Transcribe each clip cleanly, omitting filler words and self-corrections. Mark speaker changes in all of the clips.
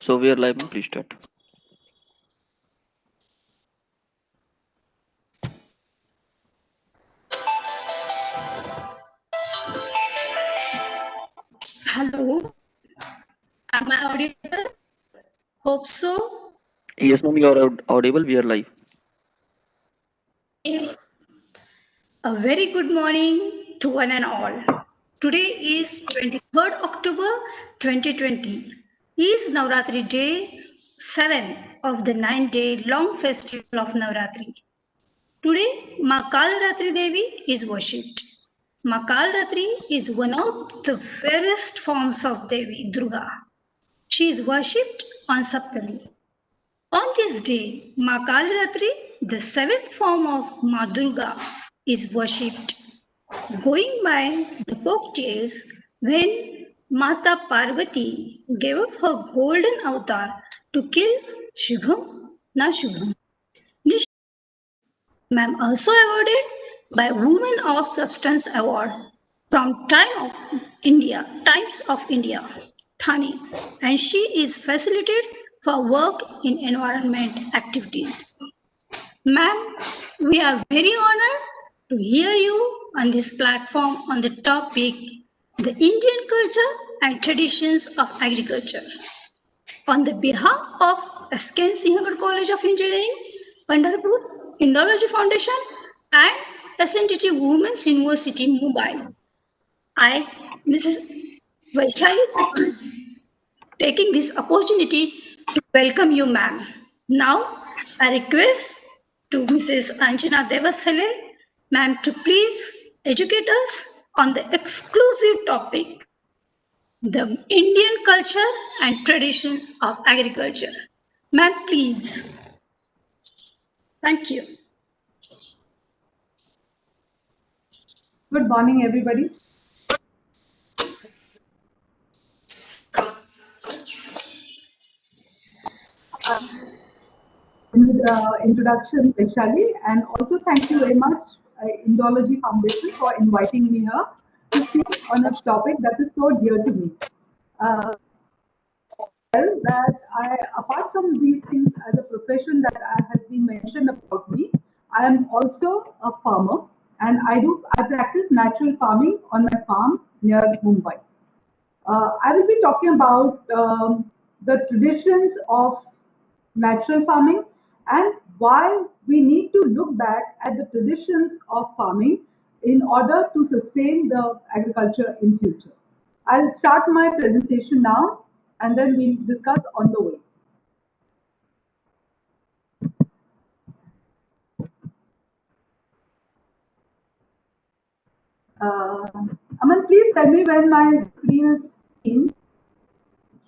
Speaker 1: So we are live, ma'am. Please start.
Speaker 2: Hello, am I audible? Hope so.
Speaker 1: Yes, ma'am, you are audible. We are live.
Speaker 2: A very good morning to one and all. Today is 23rd October 2020. Is Navratri Day 7th of the 9-day long festival of Navratri. Today, Ma Kalaratri Devi is worshipped. Ma Kalaratri is one of the fairest forms of Devi Durga. She is worshipped on Saptami. On this day, Ma Kalaratri, the seventh form of Ma Durga, is worshipped. Going by the folk tales, when Mata Parvati gave up her golden avatar to kill Shubham, na Shubham. Ma'am also awarded by Women of Substance Award from Times of India, Thane, and she is facilitated for work in environment activities. Ma'am, we are very honored to hear you on this platform on the topic the Indian culture and traditions of agriculture. On the behalf of SKN Singhagad College of Engineering, Pandharpur, Indology Foundation, and SNTT Women's University, Mumbai, I, Mrs. Vaishali Chapman, taking this opportunity to welcome you, ma'am. Now, I request to Mrs. Anjana Devasale, ma'am, to please educate us on the exclusive topic, the Indian culture and traditions of agriculture. Ma'am, please. Thank you.
Speaker 3: Good morning, everybody. Introduction, Vaishali, and also thank you very much, Indology Foundation, for inviting me here to speak on a topic that is so dear to me. That apart from these things as a profession that has been mentioned about me, I am also a farmer, and I practice natural farming on my farm near Mumbai. I will be talking about the traditions of natural farming and why we need to look back at the traditions of farming in order to sustain the agriculture in future. I'll start my presentation now and then we'll discuss on the way. Uh, Aman, please tell me when my screen is seen.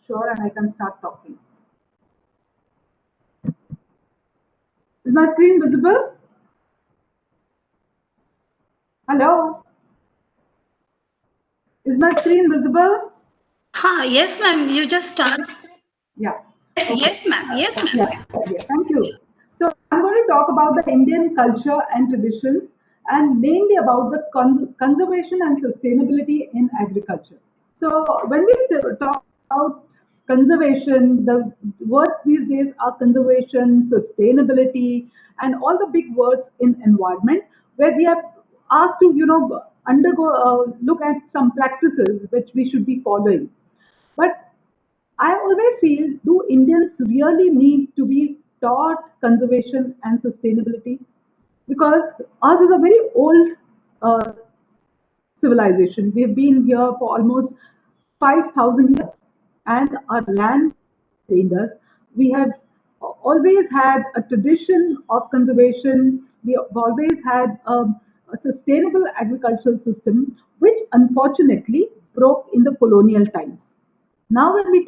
Speaker 3: Sure, and I can start talking. Is my screen visible? Hello? Is my screen visible?
Speaker 2: Yes, ma'am. You just start.
Speaker 3: Yeah.
Speaker 2: Yes, ma'am. Yes, ma'am.
Speaker 3: Yeah, thank you. So I'm going to talk about the Indian culture and traditions and mainly about the conservation and sustainability in agriculture. So when we talk about conservation, the words these days are conservation, sustainability, and all the big words in environment where we are asked to, undergo, look at some practices which we should be following. But I always feel, do Indians really need to be taught conservation and sustainability? Because ours is a very old uh, civilization. We've been here for almost 5,000 years, and our land sustained us. We have always had a tradition of conservation. We have always had a sustainable agricultural system, which unfortunately broke in the colonial times. Now, when we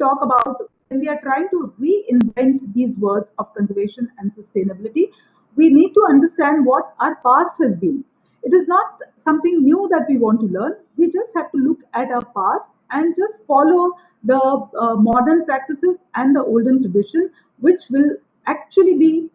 Speaker 3: are trying to reinvent these words of conservation and sustainability, we need to understand what our past has been. It is not something new that we want to learn. We just have to look at our past and just follow the modern practices and the olden tradition, which will actually be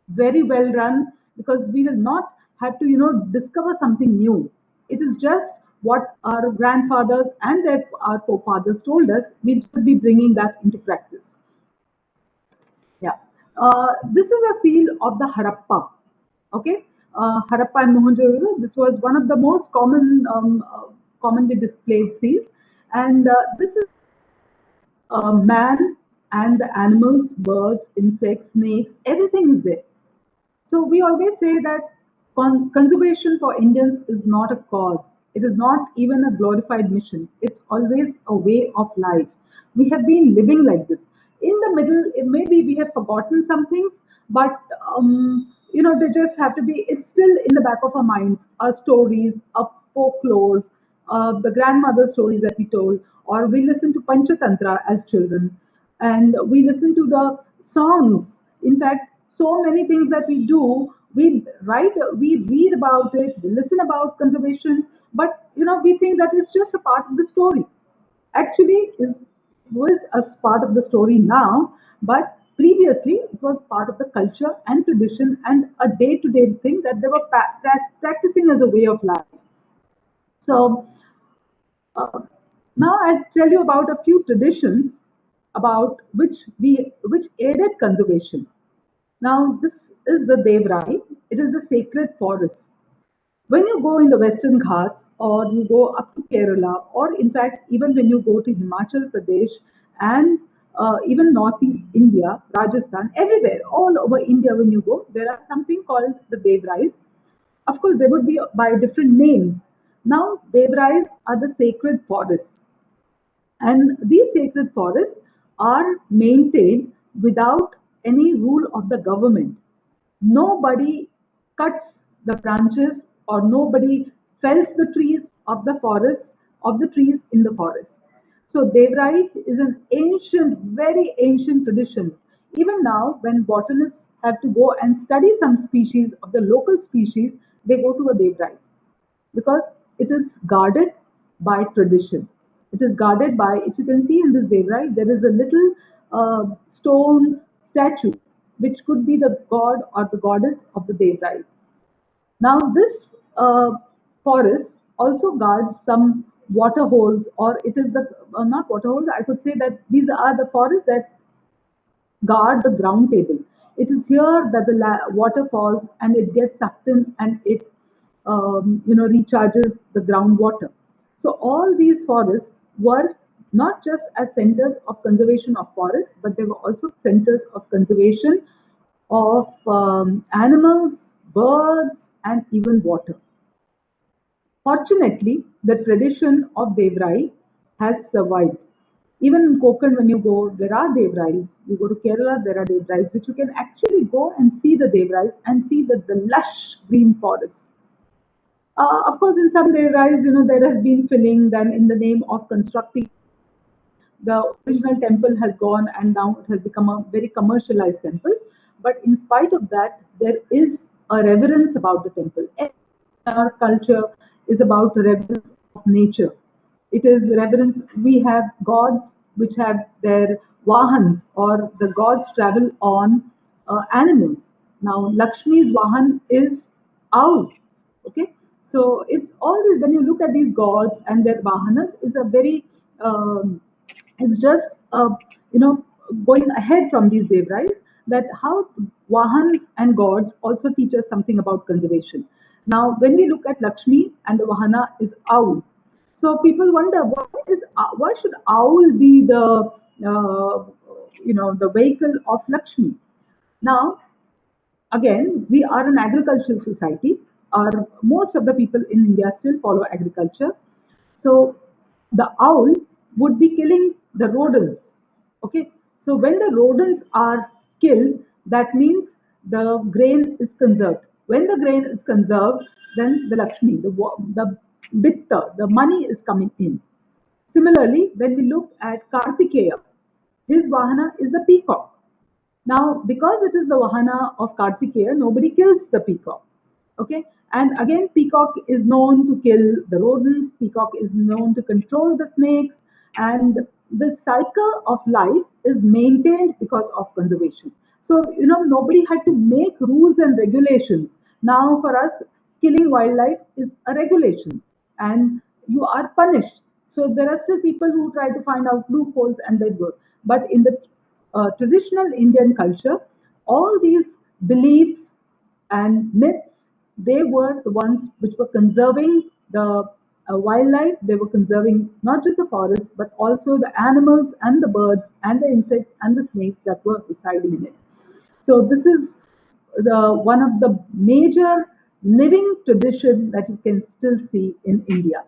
Speaker 3: very well run because we will not have to discover something new. It is just what our grandfathers and our forefathers told us. We'll just be bringing that into practice. Yeah. This is a seal of the Harappa. Okay. Harappa and Mohenjo-daro. This was one of the most commonly displayed seals, and this is man and the animals, birds, insects, snakes. Everything is there. So we always say that conservation for Indians is not a cause. It is not even a glorified mission. It's always a way of life. We have been living like this. In the middle, maybe we have forgotten some things, but they just have to be. It's still in the back of our minds. Our stories, our folklores, the grandmother stories that we told, or we listen to Panchatantra as children, and we listen to the songs. In fact, so many things that we do, we write, we read about it, we listen about conservation, but we think that it's just a part of the story. Actually, is was a part of the story now, but previously it was part of the culture and tradition and a day-to-day thing that they were practicing as a way of life. So uh, now I'll tell you about a few traditions about which aided conservation. Now this is the Devrai. It is the sacred forest. When you go in the Western Ghats or you go up to Kerala, or in fact even when you go to Himachal Pradesh and even Northeast India, Rajasthan, everywhere, all over India, when you go, there are something called the Devrais. Of course, they would be by different names. Now, Devrais are the sacred forests, and these sacred forests are maintained without any rule of the government. Nobody cuts the branches or nobody fells the trees of the forests of the trees in the forest. So Devrai is an ancient, very ancient tradition. Even now, when botanists have to go and study some species of the local species, they go to a Devrai because it is guarded by tradition. It is guarded by, if you can see in this Devrai, there is a little stone statue which could be the god or the goddess of the Devrai. Now, this forest also guards some water holes, or it is the not water holes. I could say that these are the forests that guard the ground table. It is here that the water falls and it gets sucked in and it recharges the groundwater. So all these forests were not just as centers of conservation of forests, but they were also centers of conservation of animals, birds, and even water. Fortunately, the tradition of Devrai has survived. Even in Konkan, when you go, there are Devrais. You go to Kerala, there are Devrais, which you can actually go and see the Devrais and see the lush green forest. Of course, in some Devrais, there has been filling. Then, in the name of constructing, the original temple has gone, and now it has become a very commercialized temple. But in spite of that, there is a reverence about the temple. Our culture is about reverence of nature. It is reverence. We have gods which have their vahans, or the gods travel on animals. Now, Lakshmi's vahan is owl. Okay, so it's all this. When you look at these gods and their vahanas, is a very it's just going ahead from these devrais, that how Vahans and gods also teach us something about conservation. Now, when we look at Lakshmi, and the Vahana is owl, so people wonder why should owl be uh, the vehicle of Lakshmi. Now, again, we are an agricultural society. Our most of the people in India still follow agriculture. So the owl would be killing the rodents. Okay. So when the rodents are killed, that means the grain is conserved. When the grain is conserved, then the Lakshmi, the Vitta, the money is coming in. Similarly, when we look at Kartikeya, his Vahana is the peacock. Now, because it is the Vahana of Kartikeya, nobody kills the peacock. Okay, and again, peacock is known to kill the rodents, peacock is known to control the snakes, and the cycle of life is maintained because of conservation. So, nobody had to make rules and regulations. Now, for us, killing wildlife is a regulation, and you are punished. So, there are still people who try to find out loopholes and they do. But in the traditional Indian culture, all these beliefs and myths, they were the ones which were conserving the wildlife. They were conserving not just the forests, but also the animals and the birds and the insects and the snakes that were residing in it. So this is the one of the major living tradition that you can still see in India.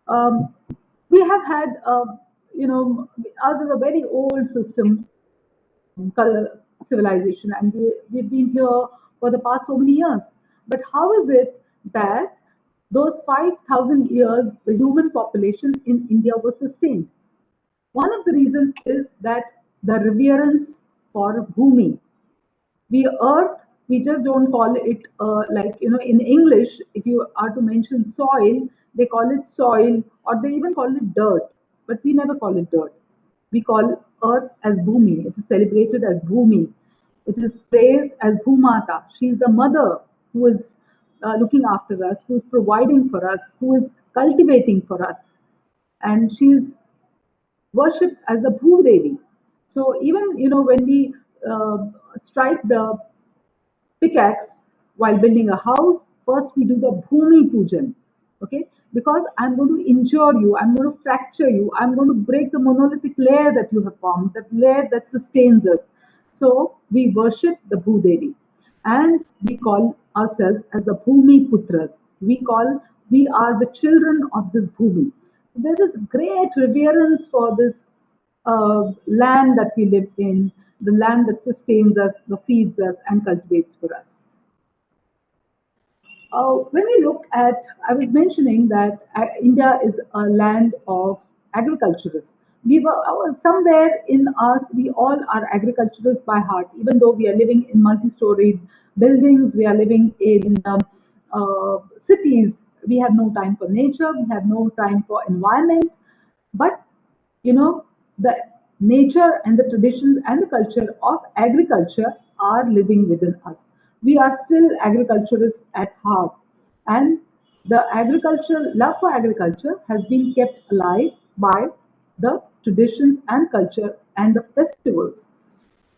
Speaker 3: Um, we have had, ours is a very old system, civilization, and we've been here for the past so many years. But how is it that those 5,000 years the human population in India was sustained? One of the reasons is that the reverence for Bhumi. We earth, we just don't call it like, in English, if you are to mention soil, they call it soil or they even call it dirt, but we never call it dirt. We call earth as Bhumi. It is celebrated as Bhumi. It is praised as Bhumata. She is the mother who is looking after us, who is providing for us, who is cultivating for us, and she is worshipped as the Bhudevi. So even when we strike the pickaxe while building a house, first we do the Bhumi Pujan. Okay? Because I'm going to injure you, I'm going to fracture you, I'm going to break the monolithic layer that you have formed, that layer that sustains us. So we worship the Bhudevi and we call ourselves as the Bhumi Putras. We are the children of this Bhumi. There is great reverence for this land that we live in, the land that sustains us, that feeds us, and cultivates for us. When we look at, I was mentioning that India is a land of agriculturists. We were somewhere in us, we all are agriculturists by heart, even though we are living in multi-storied buildings, we are living in cities. We have no time for nature, we have no time for environment, but the nature and the traditions and the culture of agriculture are living within us. We are still agriculturists at heart, and the agriculture love for agriculture has been kept alive by the traditions and culture and the festivals.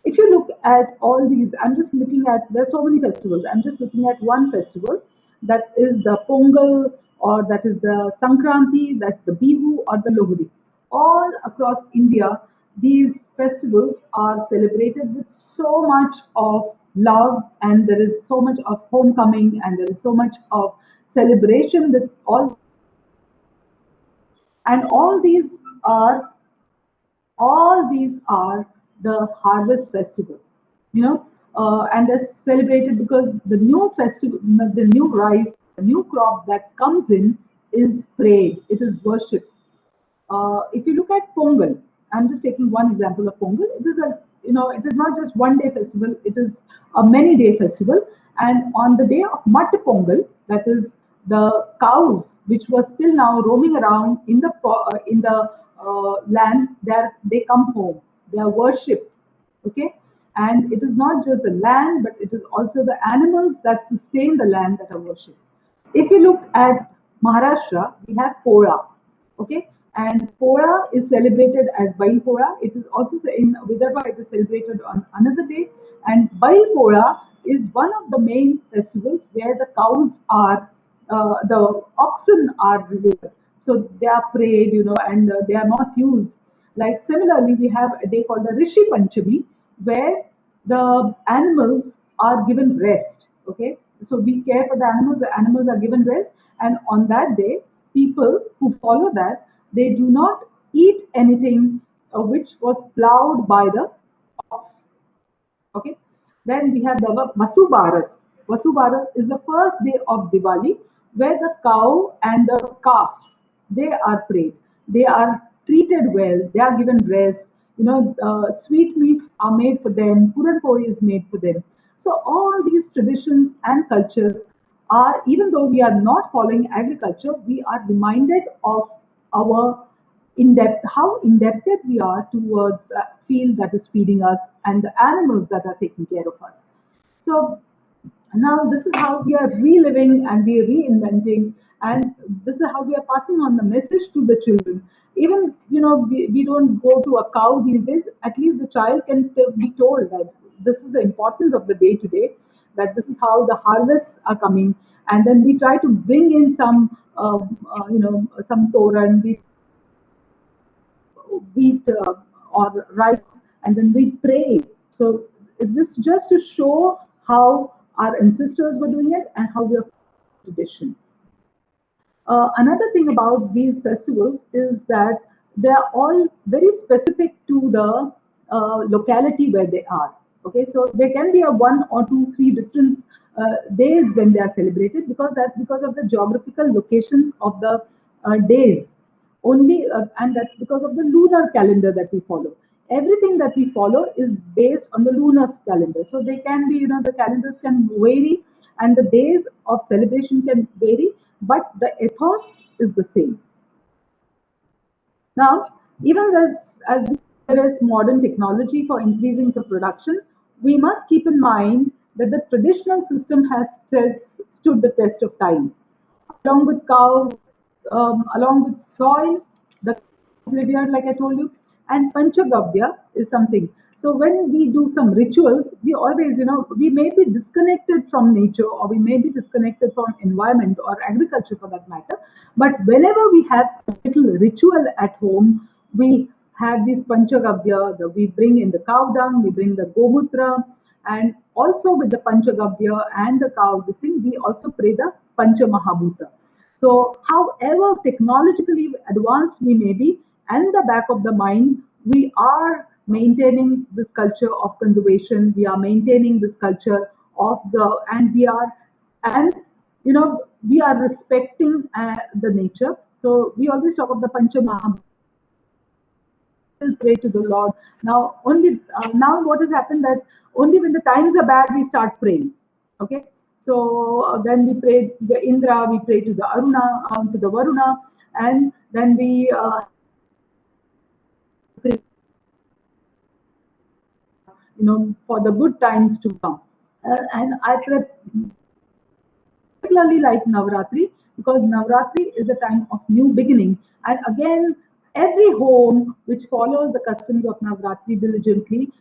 Speaker 3: If you look at all these, I'm just looking at, there's so many festivals. I'm just looking at one festival, that is the Pongal, or that is the Sankranti, that's the Bihu or the Lohri. All across India, these festivals are celebrated with so much of love, and there is so much of homecoming, and there is so much of celebration with all, and all these are the harvest festival, and they're celebrated because the new festival, the new rice, the new crop that comes in is prayed, it is worshipped. If you look at Pongal, I'm just taking one example of Pongal. It is it is not just one day festival, it is a many day festival. And on the day of Mat Pongal, that is the cows which were still now roaming around in the land, they come home, they are worshipped. Okay, and it is not just the land, but it is also the animals that sustain the land that are worshipped. If you look at Maharashtra, we have Pora. Okay, and Pora is celebrated as Bail Pora. It is also in Vidarbha, it is celebrated on another day. And Bail Pora is one of the main festivals where the cows are, the oxen are revered. So they are prayed, and they are not used. Like similarly, we have a day called the Rishi Panchami, where the animals are given rest. Okay, so we care for the animals are given rest, and on that day, people who follow that, they do not eat anything which was plowed by the ox. Okay, then we have the Vasubaras. Vasubaras is the first day of Diwali, where the cow and the calf, they are prayed, they are treated well, they are given rest. Sweetmeats are made for them, puran pori is made for them. So all these traditions and cultures are, even though we are not following agriculture, we are reminded of our how indebted we are towards the field that is feeding us and the animals that are taking care of us. So now this is how we are reliving and we are reinventing, and this is how we are passing on the message to the children. Even, we don't go to a cow these days. At least the child can be told that this is the importance of the day to day, that this is how the harvests are coming. And then we try to bring in some, some toran, we wheat or rice, and then we pray. So this just to show how our ancestors were doing it and how we are tradition. Another thing about these festivals is that they are all very specific to the locality where they are. Okay, so there can be a 1 or 2, 3 different days when they are celebrated, because that's because of the geographical locations of the days only, and that's because of the lunar calendar that we follow. Everything that we follow is based on the lunar calendar. So they can be, the calendars can vary and the days of celebration can vary, but the ethos is the same. Now, even as there is modern technology for increasing the production, we must keep in mind that the traditional system has stood the test of time. Along with cow, along with soil, the revered, like I told you, and Panchagavya is something. So when we do some rituals, we always, we may be disconnected from nature, or we may be disconnected from environment or agriculture for that matter. But whenever we have a little ritual at home, we have this Panchagavya, we bring in the cow dung, we bring the Gomutra, and also with the Panchagavya and the cow, this thing, we also pray the Pancha Mahabhuta. So, however technologically advanced we may be, and in the back of the mind, we are maintaining this culture of conservation. We are maintaining this culture of and we are respecting the nature. So we always talk of the Pancha Mahabhuta. Pray to the Lord. Now, only now what has happened that only when the times are bad we start praying. Okay, so then we pray the Indra, we pray to the Aruna, to the Varuna, and then we pray, for the good times to come. And I particularly like Navratri, because Navratri is a time of new beginning. And again, every home which follows the customs of Navratri diligently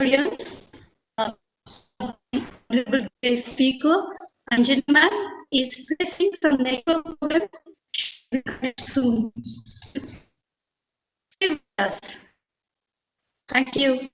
Speaker 2: audience, honorable guest speaker, Anjana ma'am is facing some network problem. She will connect soon. Stay with us. Thank you.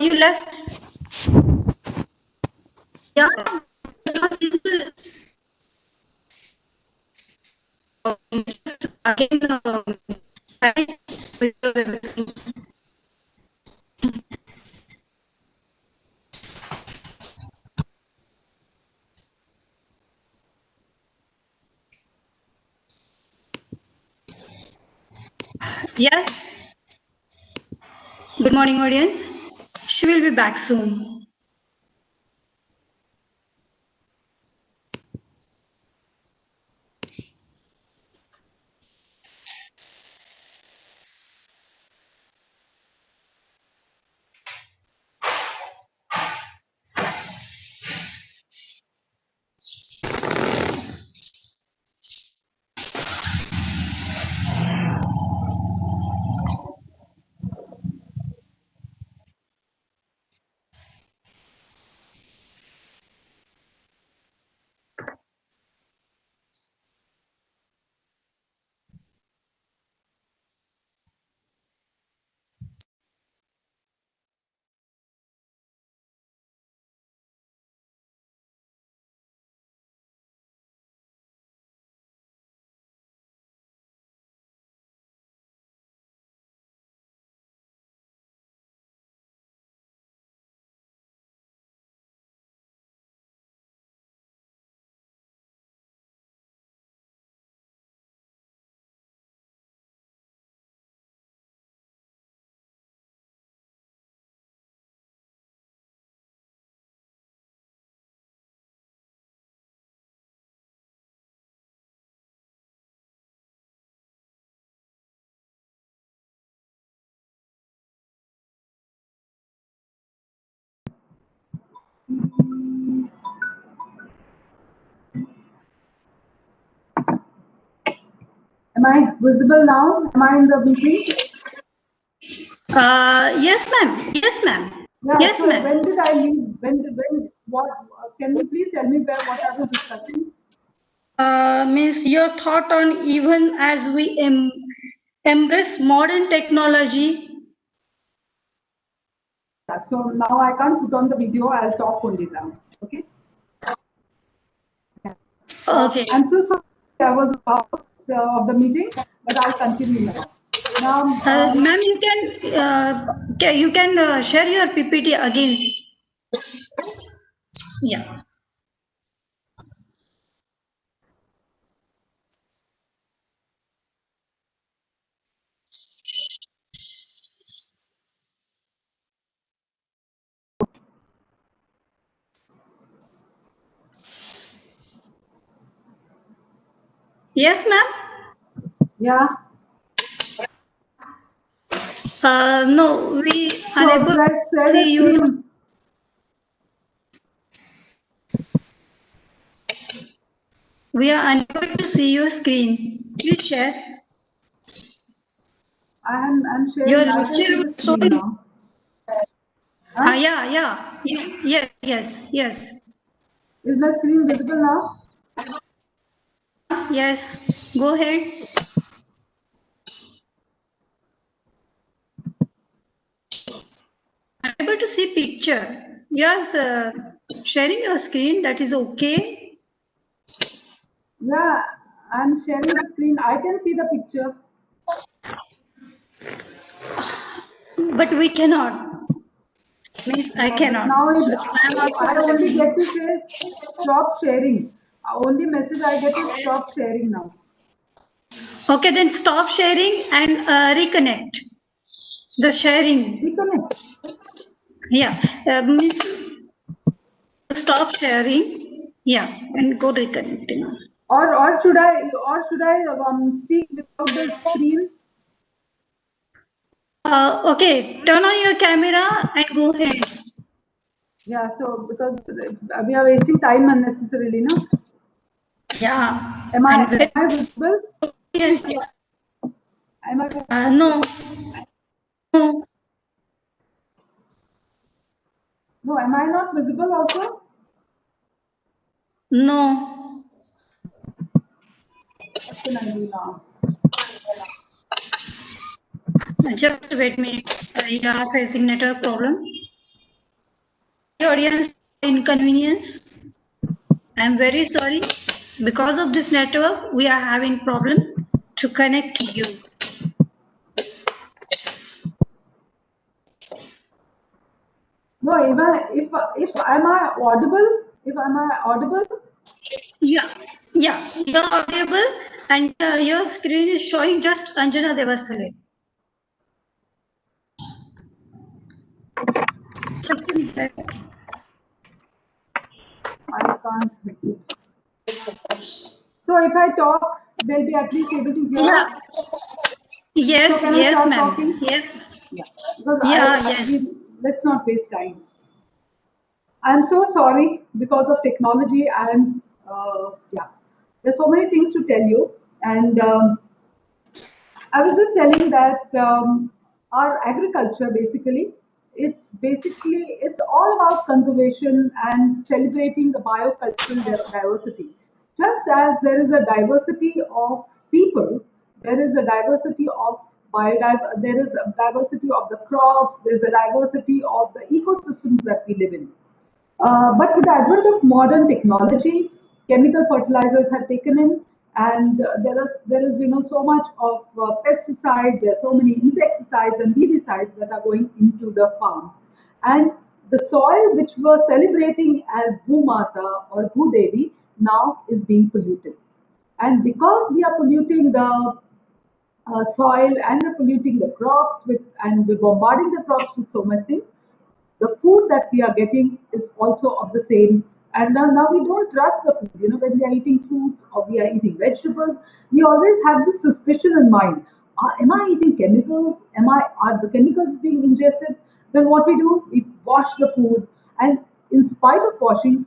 Speaker 2: You left. Yeah. Not visible. Again, yeah. Good morning, audience. She will be back soon.
Speaker 3: Am I visible now? Am I in the meeting?
Speaker 2: Yes, ma'am. Yes, ma'am.
Speaker 3: Yeah,
Speaker 2: Yes,
Speaker 3: so
Speaker 2: ma'am.
Speaker 3: when did I leave? What, can you please tell me what I was discussing?
Speaker 2: Miss, your thought on even as we embrace modern technology.
Speaker 3: Yeah, so now I can't put on the video, I'll talk only now, okay?
Speaker 2: Okay.
Speaker 3: I'm so sorry I was out of the meeting, but I'll continue now.
Speaker 2: Ma'am, you can share your PPT again. Yeah. Yes, ma'am.
Speaker 3: Yeah,
Speaker 2: No, we
Speaker 3: so
Speaker 2: unable
Speaker 3: should I
Speaker 2: to
Speaker 3: share the
Speaker 2: see you.
Speaker 3: screen?
Speaker 2: We are unable to see your screen. Please share.
Speaker 3: I'm
Speaker 2: Your
Speaker 3: sharing, I can
Speaker 2: lecture
Speaker 3: see
Speaker 2: was
Speaker 3: the screen
Speaker 2: showing.
Speaker 3: now. Huh?
Speaker 2: Yes.
Speaker 3: Is my screen visible now?
Speaker 2: Yes. Go ahead. Unable to see picture. Yes. Sharing your screen. That is okay.
Speaker 3: Yeah, I'm sharing the screen. I can see the picture.
Speaker 2: But we cannot. Means I
Speaker 3: But
Speaker 2: cannot.
Speaker 3: now
Speaker 2: I'm also
Speaker 3: I only
Speaker 2: unable.
Speaker 3: get to say stop sharing. Only message I get is stop sharing now.
Speaker 2: Okay, then stop sharing and reconnect the sharing.
Speaker 3: Reconnect.
Speaker 2: Yeah, means stop sharing. Yeah, and go reconnecting.
Speaker 3: Or should I speak without the screen?
Speaker 2: Okay, turn on your camera and go ahead.
Speaker 3: Yeah, so because we are wasting time unnecessarily, no?
Speaker 2: Yeah.
Speaker 3: Am
Speaker 2: And
Speaker 3: I visible?
Speaker 2: yes,
Speaker 3: Am I visible?
Speaker 2: no, no,
Speaker 3: No, am I not visible also?
Speaker 2: no.
Speaker 3: What can I do now?
Speaker 2: Just wait me. You are facing network problem. Audience inconvenience. I'm very sorry. Because of this network, we are having problem to connect to you.
Speaker 3: No, if am I audible? If am I audible?
Speaker 2: Yeah, yeah, you're audible and your screen is showing just Anjana Devasale. Just a minute.
Speaker 3: I can't hear you. So if I talk, they'll be at least able to hear.
Speaker 2: Yeah. Yes,
Speaker 3: So can I
Speaker 2: yes,
Speaker 3: start
Speaker 2: ma'am.
Speaker 3: talking?
Speaker 2: Yes.
Speaker 3: Yeah, because
Speaker 2: Yeah, yes.
Speaker 3: let's not waste time. I'm so sorry because of technology. Yeah, there's so many things to tell you. And I was just telling that our agriculture it's all about conservation and celebrating the biocultural diversity. Just as there is a diversity of people, there is a diversity of there is a diversity of the crops, there's a diversity of the ecosystems that we live in. But with the advent of modern technology, chemical fertilizers have taken in, and there is so much of pesticides. There are so many insecticides and herbicides that are going into the farm, and the soil which we're celebrating as Bhumata or Bhudevi now is being polluted. And because we are polluting the soil and we're polluting the crops with, and we're bombarding the crops with so much things, the food that we are getting is also of the same. And now we don't trust the food. When we are eating fruits or we are eating vegetables, we always have this suspicion in mind. Am I eating chemicals? Are the chemicals being ingested? Then what we do, we wash the food. And in spite of washing,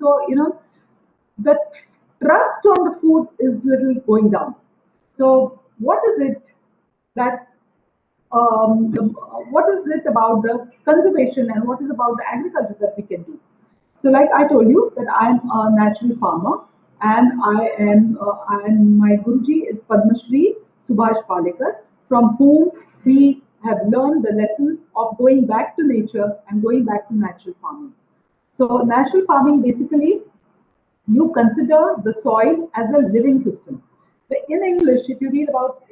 Speaker 3: the trust on the food is little going down. So what is it that what is it about the conservation and what is about the agriculture that we can do? So, like I told you, that I am a natural farmer, and my Guruji is Padma Shri Subhash Palekar, from whom we have learned the lessons of going back to nature and going back to natural farming. So, natural farming basically, you consider the soil as a living system. In English, if you read about,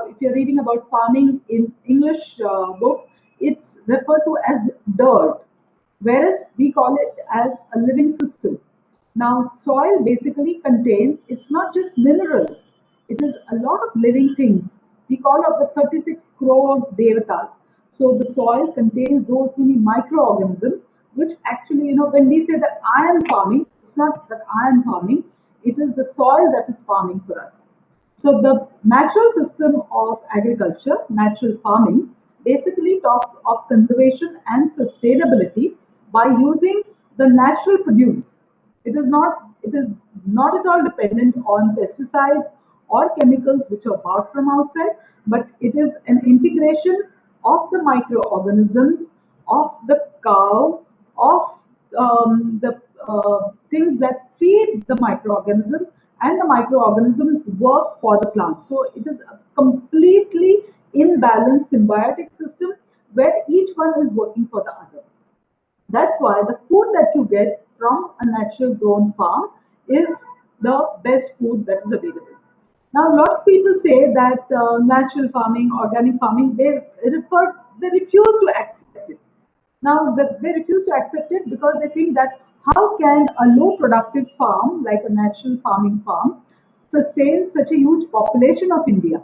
Speaker 3: if you're reading about farming in English books, it's referred to as dirt, whereas we call it as a living system. Now, soil basically contains, it's not just minerals, it is a lot of living things. We call up the 36 crores devatas. So the soil contains those many microorganisms, which actually, when we say that I am farming, it's not that I am farming, it is the soil that is farming for us. So the natural system of agriculture, natural farming, basically talks of conservation and sustainability by using the natural produce. It is not at all dependent on pesticides or chemicals which are bought from outside, but it is an integration of the microorganisms of the cow, of the things that feed the microorganisms, and the microorganisms work for the plant. So it is a completely imbalanced symbiotic system where each one is working for the other. That's why the food that you get from a natural grown farm is the best food that is available. Now, a lot of people say that natural farming, organic farming, they refuse to accept it. Now, they refuse to accept it because they think that how can a low productive farm, like a natural farming farm, sustain such a huge population of India?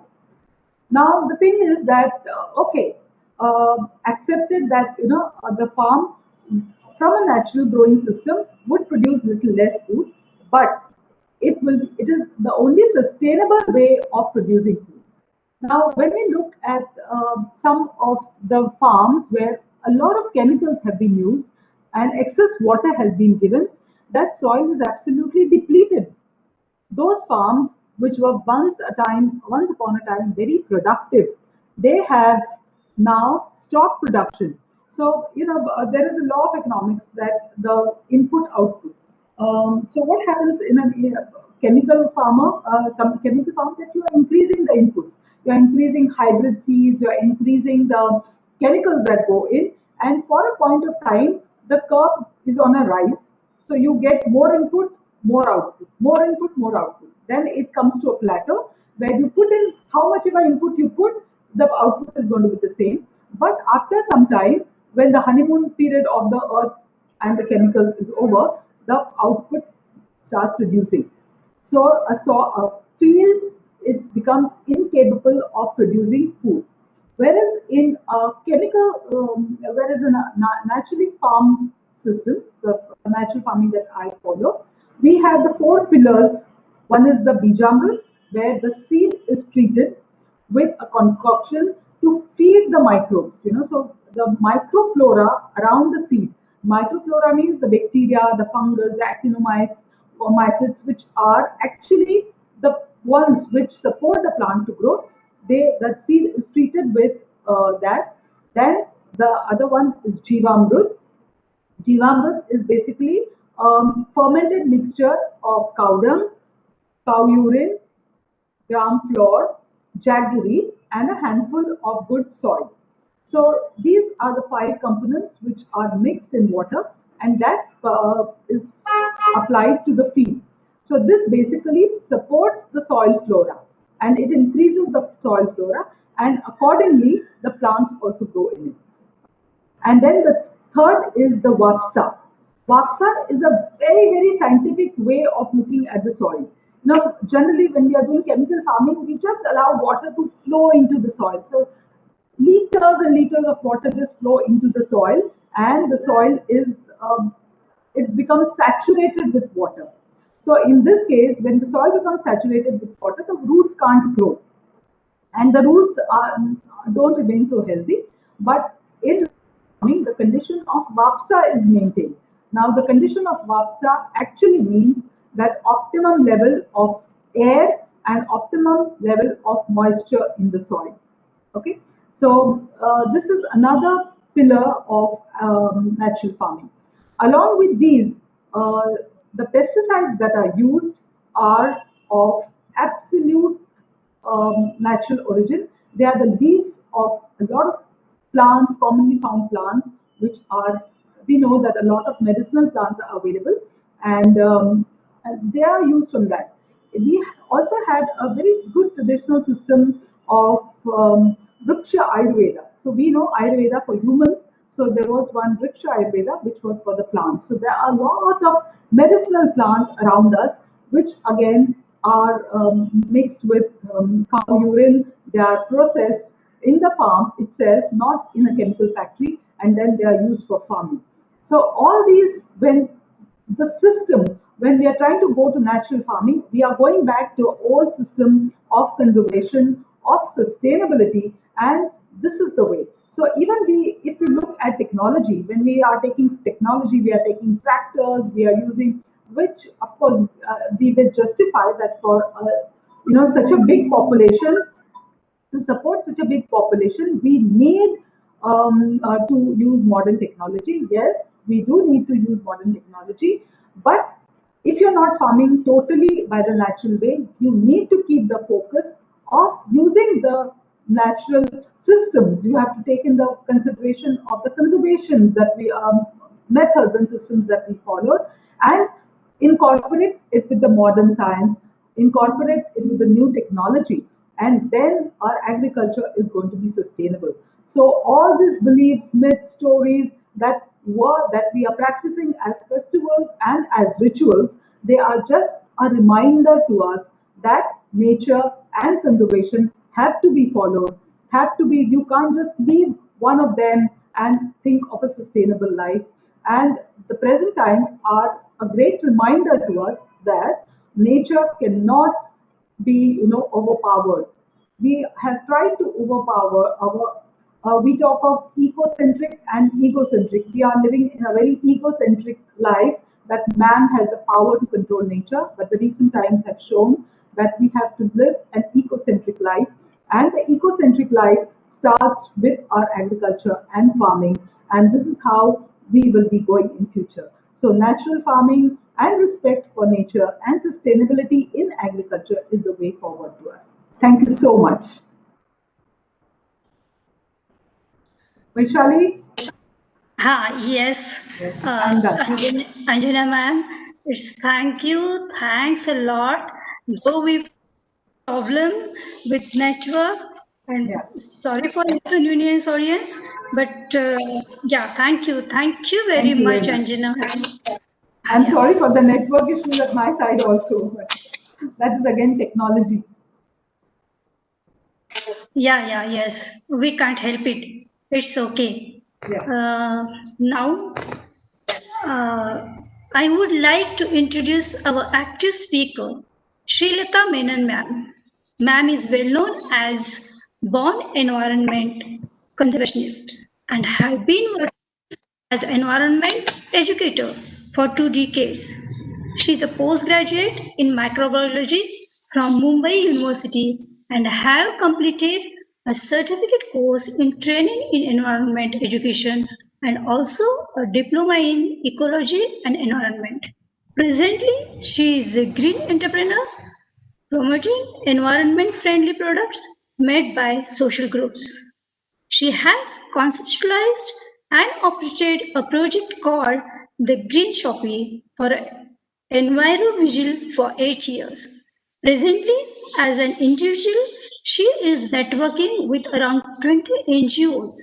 Speaker 3: Now the thing is that okay, accepted that the farm from a natural growing system would produce little less food, but it is the only sustainable way of producing food. Now, when we look at some of the farms where a lot of chemicals have been used and excess water has been given, that soil is absolutely depleted. Those farms which were once upon a time very productive, they have now stopped production. So there is a law of economics that the input output. So what happens in a chemical farm, that you are increasing the inputs, you are increasing hybrid seeds, you are increasing the chemicals that go in, and for a point of time the curve is on a rise. So you get more input, more output, more input, more output. Then it comes to a plateau where you put in how much of input you put, the output is going to be the same. But after some time, when the honeymoon period of the earth and the chemicals is over, the output starts reducing. So a field, it becomes incapable of producing food. Whereas in whereas in naturally farm systems, so natural farming that I follow, we have the four pillars. One is the Bijamrit, where the seed is treated with a concoction to feed the microbes. So the microflora around the seed. Microflora means the bacteria, the fungus, the actinomyces, or mycetes, which are actually the ones which support the plant to grow. That seed is treated with that. Then the other one is Jivamrut. Jivamrut is basically fermented mixture of cow dung, cow urine, gram flour, jaggery, and a handful of good soil. So these are the five components which are mixed in water, and that is applied to the field. So this basically supports the soil flora, and it increases the soil flora, and accordingly the plants also grow in it. And then the third is the WAPSA. WAPSA is a very, very scientific way of looking at the soil. Now, generally, when we are doing chemical farming, we just allow water to flow into the soil. So, liters and liters of water just flow into the soil, and the soil it becomes saturated with water. So, in this case, when the soil becomes saturated with water, the roots can't grow, and the roots don't remain so healthy. But in farming, the condition of WAPSA is maintained. Now, the condition of WAPSA actually means that optimum level of air and optimum level of moisture in the soil. Okay, so this is another pillar of natural farming. Along with these, the pesticides that are used are of absolute natural origin. They are the leaves of a lot of plants, commonly found plants, which are, we know that a lot of medicinal plants are available, and they are used from that. We also had a very good traditional system of Vriksha Ayurveda. So we know Ayurveda for humans. So there was one Vriksha Ayurveda which was for the plants. So there are a lot of medicinal plants around us, which again are mixed with cow urine. They are processed in the farm itself, not in a chemical factory, and then they are used for farming. So all these, when we are trying to go to natural farming, we are going back to an old system of conservation, of sustainability, and this is the way. So even if we look at technology, when we are taking technology, we are taking tractors, we are using, which of course we will justify that for such a big population, to support such a big population, we need to use modern technology. Yes, we do need to use modern technology, but if you're not farming totally by the natural way, you need to keep the focus of using the natural systems. You have to take in the consideration of the conservation that methods and systems that we follow, and incorporate it with the modern science, incorporate it with the new technology, and then our agriculture is going to be sustainable. So all these beliefs, myths, stories that we are practicing as festivals and as rituals, they are just a reminder to us that nature and conservation have to be followed, you can't just leave one of them and think of a sustainable life. And the present times are a great reminder to us that nature cannot be, overpowered. We have tried to overpower our. We talk of ecocentric and egocentric. We are living in a very egocentric life that man has the power to control nature, but the recent times have shown that we have to live an ecocentric life, and the ecocentric life starts with our agriculture and farming, and this is how we will be going in future. So natural farming and respect for nature and sustainability in agriculture is the way forward to us. Thank you so much. Vaishali?
Speaker 2: Yes,
Speaker 3: I'm done.
Speaker 2: Anjana ma'am, it's thanks a lot. Though we problem with network, and
Speaker 3: Yeah.
Speaker 2: sorry for inconvenience, audience, but yeah, thank you very
Speaker 3: Thank you
Speaker 2: much,
Speaker 3: very much.
Speaker 2: Anjana ma'am.
Speaker 3: I'm
Speaker 2: Yeah.
Speaker 3: sorry for the network issues at my side also, but that is again technology.
Speaker 2: Yes, we can't help it. It's okay.
Speaker 3: Yeah.
Speaker 2: Now, I would like to introduce our active speaker, Srilata Menon ma'am. Ma'am is well known as born environment conservationist and have been working as environment educator for 2 decades. She is a postgraduate in microbiology from Mumbai University and have completed a certificate course in training in environment education and also a diploma in ecology and environment. Presently, she is a green entrepreneur promoting environment friendly products made by social groups. She has conceptualized and operated a project called the Green Shopping for EnviroVigil for 8 years. Presently, as an individual, she is networking with around 20 NGOs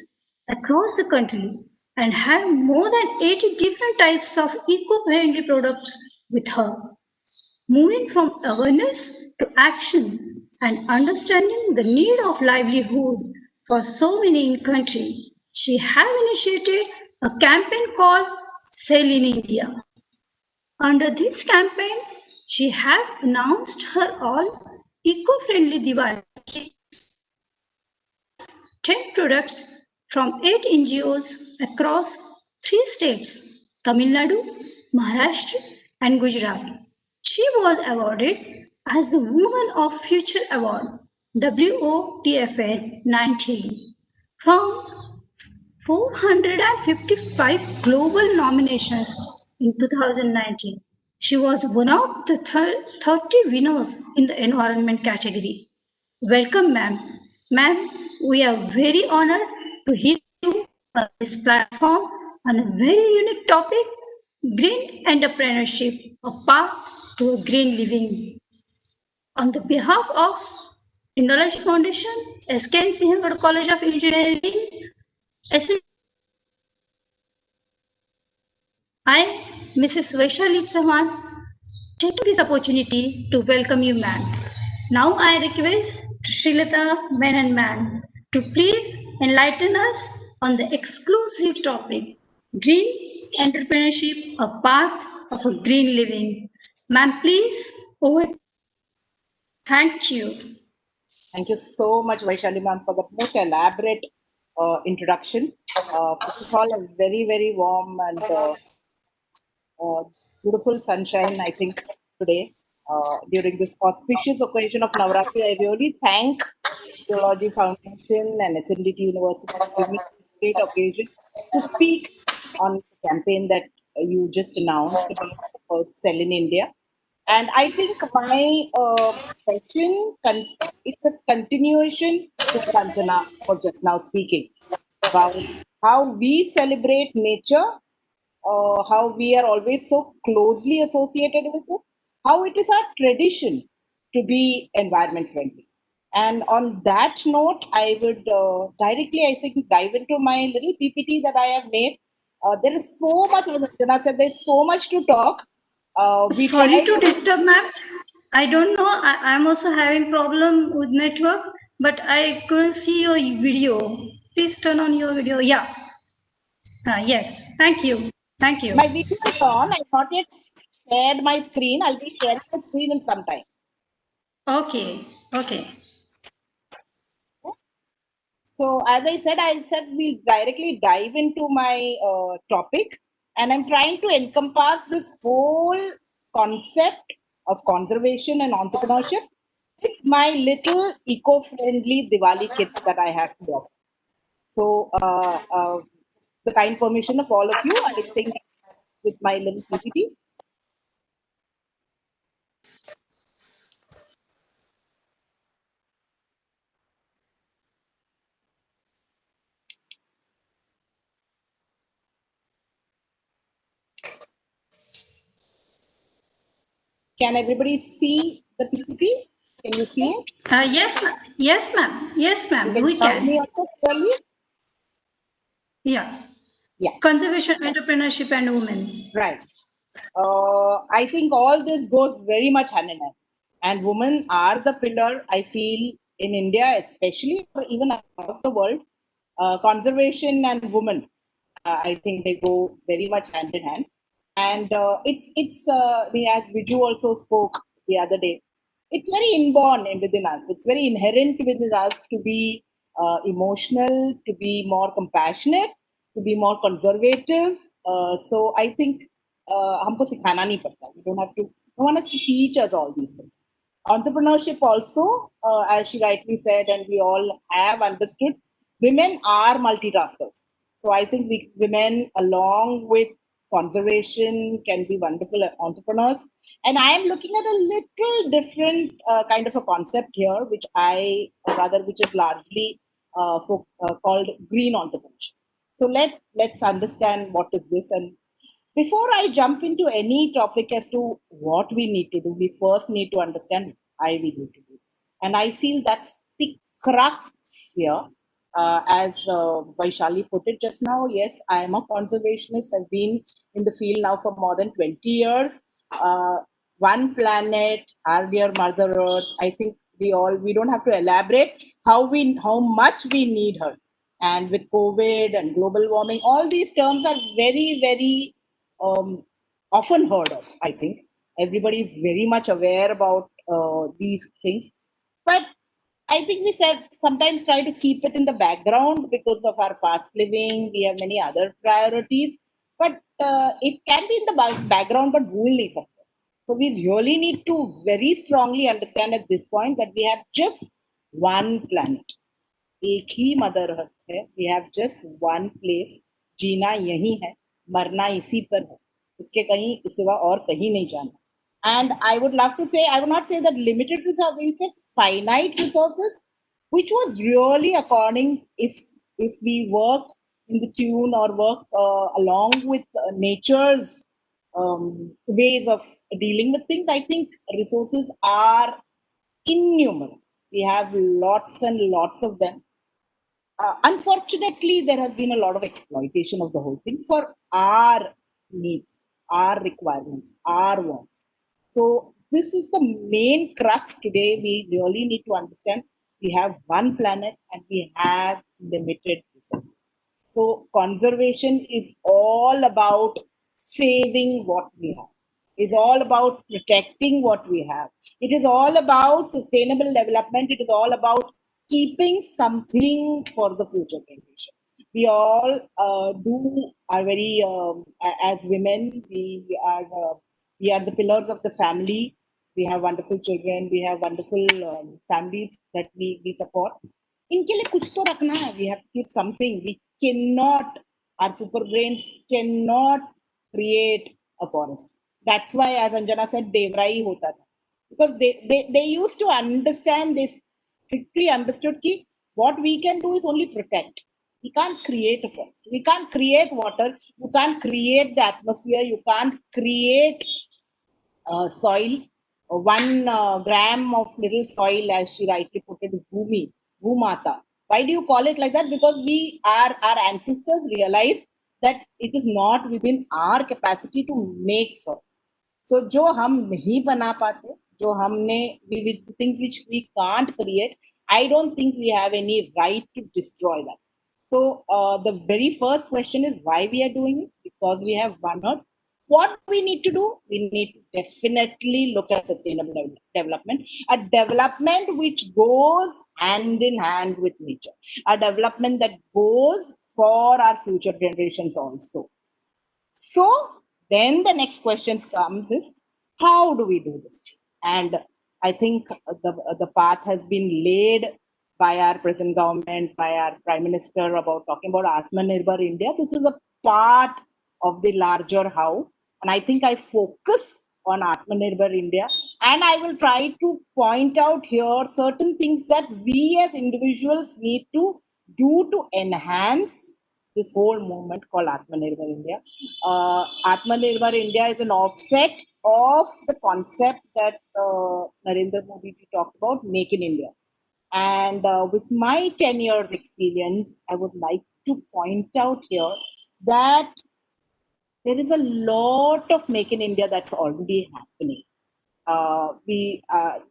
Speaker 2: across the country and have more than 80 different types of eco-friendly products with her. Moving from awareness to action and understanding the need of livelihood for so many in country, she have initiated a campaign called Sail in India. Under this campaign, she have announced her all eco-friendly Diwali 10 products from 8 NGOs across 3 states, Tamil Nadu, Maharashtra and Gujarat. She was awarded as the Woman of Future Award WOTFN 19 from 455 global nominations in 2019. She was one of the 30 winners in the environment category. Welcome, ma'am. Ma'am, we are very honored to hear you on this platform on a very unique topic, green entrepreneurship, a path to a green living. On the behalf of Indology Foundation, SKN Sinhagad College of Engineering, I, Mrs. Vaishali Chauhan, taking this opportunity to welcome you, ma'am. Now I request Srilata Menon ma'am to please enlighten us on the exclusive topic, Green Entrepreneurship, a path of a green living. Ma'am, please, over. Thank you.
Speaker 4: Thank you so much, Vaishali ma'am, for the most elaborate introduction. First of all, a very, very warm and beautiful sunshine, I think, today during this auspicious occasion of Navratri. I really thank Geology Foundation and SNDT University for giving me this great occasion to speak on the campaign that you just announced about Cell in India. And I think my session, it's a continuation to what Anjana was just now speaking about how we celebrate nature, how we are always so closely associated with it, how it is our tradition to be environment friendly. And on that note, I would directly, I think, dive into my little PPT that I have made. There is so much, as Anjana said, there's so much to talk. We
Speaker 2: Sorry
Speaker 4: try
Speaker 2: to disturb, ma'am. I don't know. I'm also having problem with network, but I couldn't see your video. Please turn on your video. Yeah. Yes. Thank you. Thank you.
Speaker 4: My video is on. I've not yet shared my screen. I'll be sharing the screen in some time.
Speaker 2: Okay. Okay.
Speaker 4: So as I said we'll directly dive into my topic, and I'm trying to encompass this whole concept of conservation and entrepreneurship with my little eco-friendly Diwali kit that I have to offer. So, the kind permission of all of you, I think with my little PPT. Can everybody see the PPT? Can you see it?
Speaker 2: Yes, ma'am. Yes, ma'am. Yes,
Speaker 4: You
Speaker 2: ma'am.
Speaker 4: can
Speaker 2: We
Speaker 4: sound me
Speaker 2: can.
Speaker 4: also clearly?
Speaker 2: Yeah.
Speaker 4: Yeah,
Speaker 2: Conservation, entrepreneurship, and women.
Speaker 4: right. I think all this goes very much hand in hand. And women are the pillar, I feel, in India, especially, or even across the world. Conservation and women, I think they go very much hand in hand. And as Viju also spoke the other day, it's very inborn within us. It's very inherent within us to be emotional, to be more compassionate, to be more conservative. So I think हमको सिखाना नहीं पड़ता. We don't have to. No one has to teach us all these things. Entrepreneurship also, as she rightly said, and we all have understood, women are multitaskers. So I think women, along with conservation, can be wonderful entrepreneurs. And I am looking at a little different kind of a concept here, which is largely called green entrepreneurship. So let's understand what is this. And before I jump into any topic as to what we need to do, we first need to understand why we need to do this. And I feel that's the crux here. As Vaishali put it just now, yes, I am a conservationist. I've been in the field now for more than 20 years. One planet, our dear Mother Earth. I think we don't have to elaborate how much we need her. And with COVID and global warming, all these terms are very, very often heard of. I think everybody is very much aware about these things, but I think we said sometimes try to keep it in the background because of our fast living. We have many other priorities, but it can be in the background, but भूल नहीं सकते. So we really need to very strongly understand at this point that we have just one planet. एक ही mother earth है. We have just one place. जीना यही है, मरना इसी पर है. इसके कहीं सिवा और कहीं नहीं जाना. And I would love to say, I would not say that limited resources, we say finite resources, which was really according, if we work in the tune or work along with nature's ways of dealing with things, I think resources are innumerable. We have lots and lots of them. Unfortunately, there has been a lot of exploitation of the whole thing for our needs, our requirements, our wants. So this is the main crux today. We really need to understand we have one planet and we have limited resources. So conservation is all about saving what we have. Is all about protecting what we have. It is all about sustainable development. It is all about keeping something for the future generation. We all are very as women. We are the pillars of the family. We have wonderful children. We have wonderful families that we support. इनके लिए कुछ तो रखना है. We have to keep something. We cannot. Our super brains cannot create a forest. That's why, as Anjana said, Devrai hota tha. Because they used to understand this, strictly understood that what we can do is only protect. We can't create a forest. We can't create water. You can't create the atmosphere. You can't create soil. 1 gram of little soil, as she rightly put it, is Bhumi, Bhumata. Why do you call it like that? Because our ancestors realized that it is not within our capacity to make soil. So जो हम नहीं बना पाते, जो हमने with things which we can't create, I don't think we have any right to destroy that. So the very first question is why we are doing it? Because we have one Earth. What we need to do? We need to definitely look at sustainable development, a development which goes hand in hand with nature, a development that goes for our future generations also. So then the next question comes is how do we do this? And I think the path has been laid by our present government, by our Prime Minister about talking about Atmanirbhar India. This is a part of the larger how. And I think I focus on Atmanirbhar India. And I will try to point out here certain things that we as individuals need to do to enhance this whole movement called Atmanirbhar India. Atmanirbhar India is an offset of the concept that Narendra Modi ji talked about, Make in India. And with my 10 years experience, I would like to point out here that there is a lot of Make in India that's already happening. We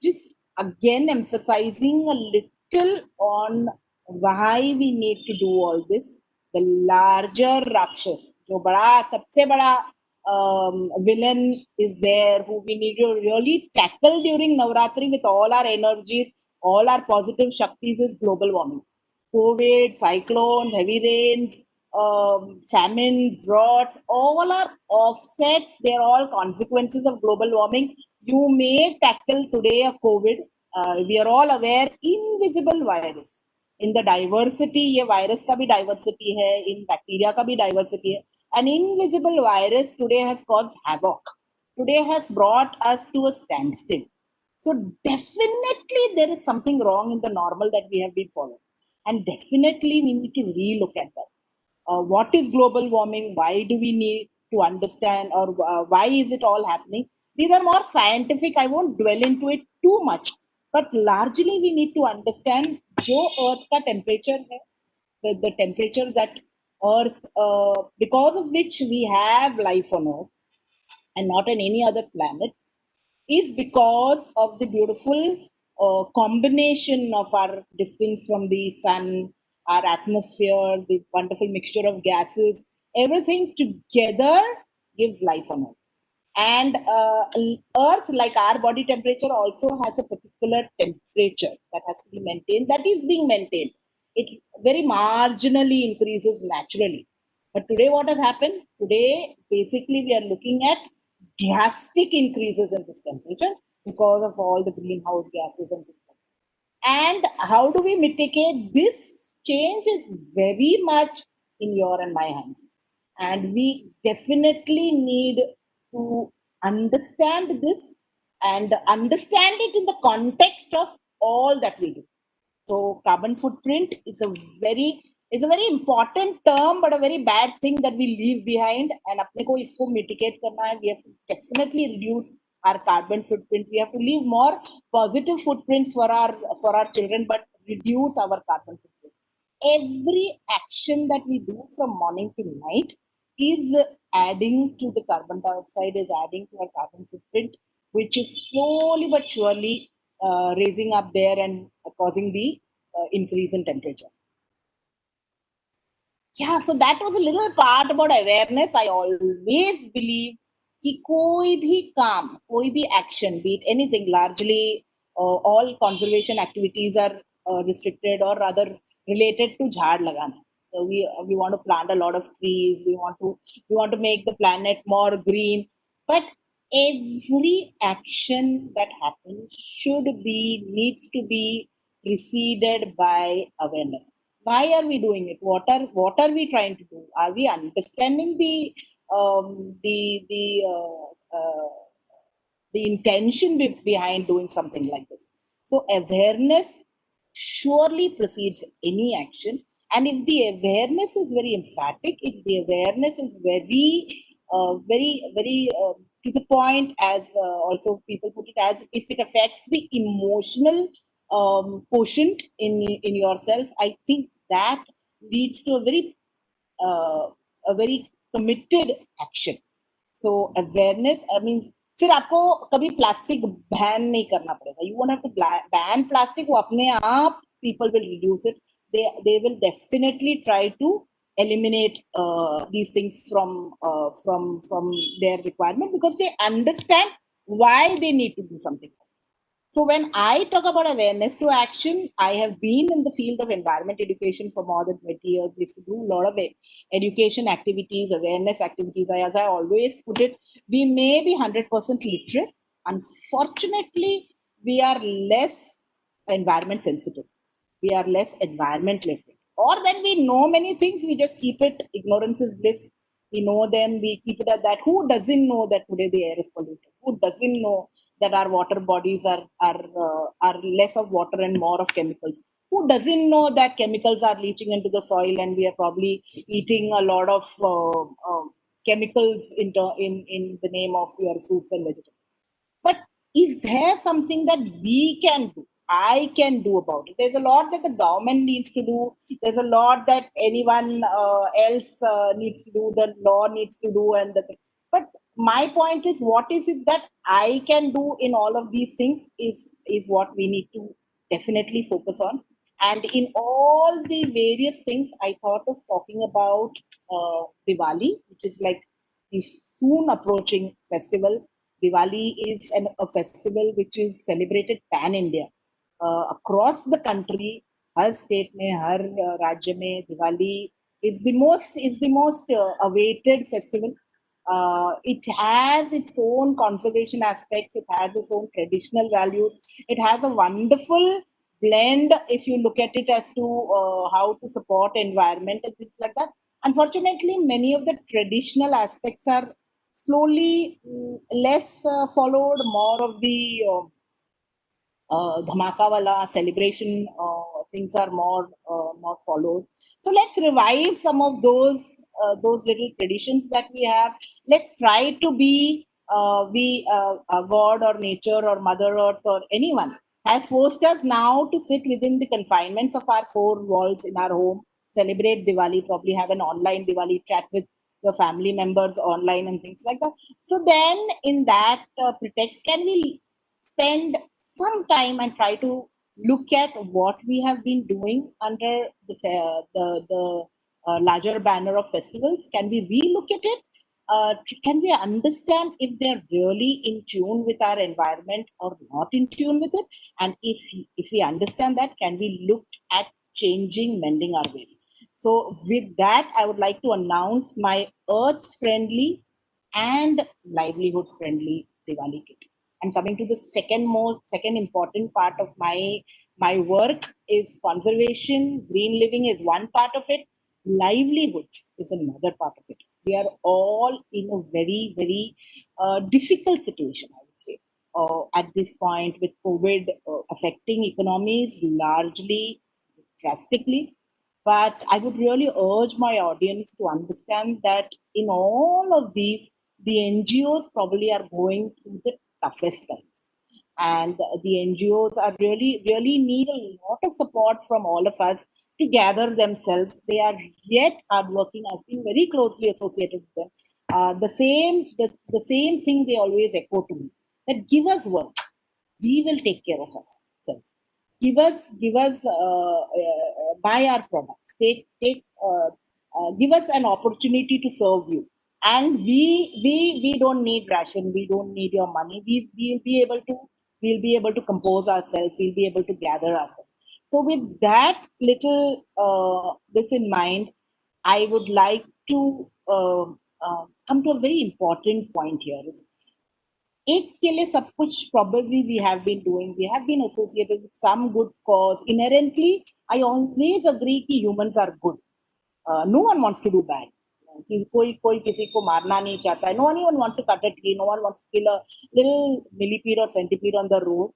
Speaker 4: just again emphasizing a little on why we need to do all this. The larger Rakshas, जो बड़ा सबसे बड़ा villain is there, who we need to really tackle during Navratri with all our energies, all our positive shaktis, is global warming. COVID, cyclones, heavy rains, famine, droughts, all are offsets. They're all consequences of global warming. You may tackle today a COVID. We are all aware, invisible virus. In the diversity, ये virus का भी diversity है, in bacteria का भी diversity है. An invisible virus today has caused havoc. Today has brought us to a standstill. So definitely there is something wrong in the normal that we have been following. And definitely we need to relook at that. What is global warming? Why do we need to understand, or why is it all happening? These are more scientific. I won't dwell into it too much. But largely we need to understand जो Earth का temperature है, the temperature that Earth, because of which we have life on Earth and not on any other planet, is because of the beautiful combination of our distance from the sun, our atmosphere, the wonderful mixture of gases, everything together gives life on Earth. And Earth, like our body temperature, also has a particular temperature that has to be maintained, that is being maintained. It very marginally increases naturally. But today, what has happened? Today, basically, we are looking at drastic increases in this temperature because of all the greenhouse gases and things like that. And how do we mitigate this change is very much in your and my hands. And we definitely need to understand this and understand it in the context of all that we do. So carbon footprint is a very important term, but a very bad thing that we leave behind. And अपने को इसको mitigate करना है. We have to definitely reduce our carbon footprint. We have to leave more positive footprints for our children, but reduce our carbon footprint. Every action that we do from morning to night is adding to the carbon dioxide, is adding to our carbon footprint, which is slowly but surely raising up there and causing the increase in temperature. Yeah, so that was a little part about awareness. I always believe कि कोई भी काम, कोई भी action, be it anything, largely all conservation activities are restricted or rather related to झाड़ लगाना. So we want to plant a lot of trees. We want to make the planet more green. But every action that happens needs to be preceded by awareness. Why are we doing it? What are we trying to do? Are we understanding the intention behind doing something like this? So awareness surely precedes any action. And if the awareness is very emphatic, if the awareness is very to the point, as also people put it, as if it affects the emotional quotient in yourself, I think that leads to a very committed action. So awareness, I mean, फिर आपको कभी plastic ban नहीं करना पड़ेगा. You won't have to ban plastic. वो अपने आप people will reduce it. they will definitely try to eliminate these things from their requirement, because they understand why they need to do something. So when I talk about awareness to action, I have been in the field of environment education for more than 20 years. We used to do a lot of education activities, awareness activities. As I always put it, we may be 100% literate. Unfortunately, we are less environment sensitive. We are less environment literate. Or then we know many things, we just keep it, ignorance is bliss. We know them, we keep it at that. Who doesn't know that today the air is polluted? Who doesn't know that our water bodies are less of water and more of chemicals? Who doesn't know that chemicals are leaching into the soil and we are probably eating a lot of chemicals in the name of your fruits and vegetables? But is there something that we can do? I can do about it. There's a lot that the government needs to do. There's a lot that anyone else needs to do. The law needs to do, but my point is, what is it that I can do in all of these things is what we need to definitely focus on. And in all the various things, I thought of talking about Diwali, which is like the soon approaching festival. Diwali is a festival which is celebrated pan India, across the country. Her state में, हर राज्य में Diwali is the most awaited festival. It has its own conservation aspects. It has its own traditional values. It has a wonderful blend if you look at it as to how to support environment and things like that. Unfortunately, many of the traditional aspects are slowly less followed. More of the dhamaka wala celebration things are more followed. So let's revive some of those little traditions that we have. Let's try to be God or nature or Mother Earth or anyone has forced us now to sit within the confinements of our four walls in our home, celebrate Diwali, probably have an online Diwali, chat with your family members online and things like that. So then, in that pretext, can we spend some time and try to look at what we have been doing under the larger banner of festivals? Can we relook at it? Can we understand if they're really in tune with our environment or not in tune with it? And if we understand that, can we look at changing, mending our ways? So with that, I would like to announce my earth-friendly and livelihood-friendly Diwali kit. And coming to the second important part of my work is conservation. Green living is one part of it. Livelihoods is another part of it. We are all in a very, very difficult situation, I would say, at this point, with COVID affecting economies largely drastically. But I would really urge my audience to understand that in all of these, the NGOs probably are going through the toughest times. And the NGOs are really need a lot of support from all of us to gather themselves. They are yet hardworking. I've been very closely associated with them. The same thing they always echo to me, that give us work, we will take care of ourselves. Give us buy our products. Give us an opportunity to serve you, and we don't need ration. We don't need your money. We'll be able to compose ourselves. We'll be able to gather ourselves. So with that little this in mind, I would like to come to a very important point here. एक के लिए सब कुछ probably we have been doing. We have been associated with some good cause. Inherently, I always agree कि humans are good. No one wants to do bad. कि कोई किसी को मारना नहीं चाहता है. No one wants to cut a tree. No one wants to kill a little millipede or centipede on the road.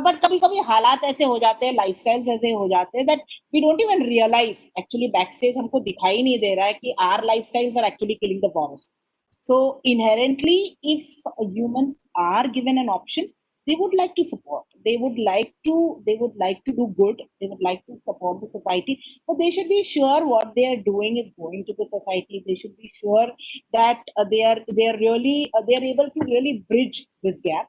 Speaker 4: But कभी कभी हालात ऐसे हो जाते हैं, लाइफस्टाइल्स ऐसे हो जाते हैं that we don't even realize. Actually, backstage हमको दिखाई नहीं दे रहा है कि our lifestyles are actually killing the forest. So inherently, if humans are given an option, they would like to support. They would like to do good. They would like to support the society, but they should be sure what they are doing is going to the society. They should be sure that they are able to really bridge this gap.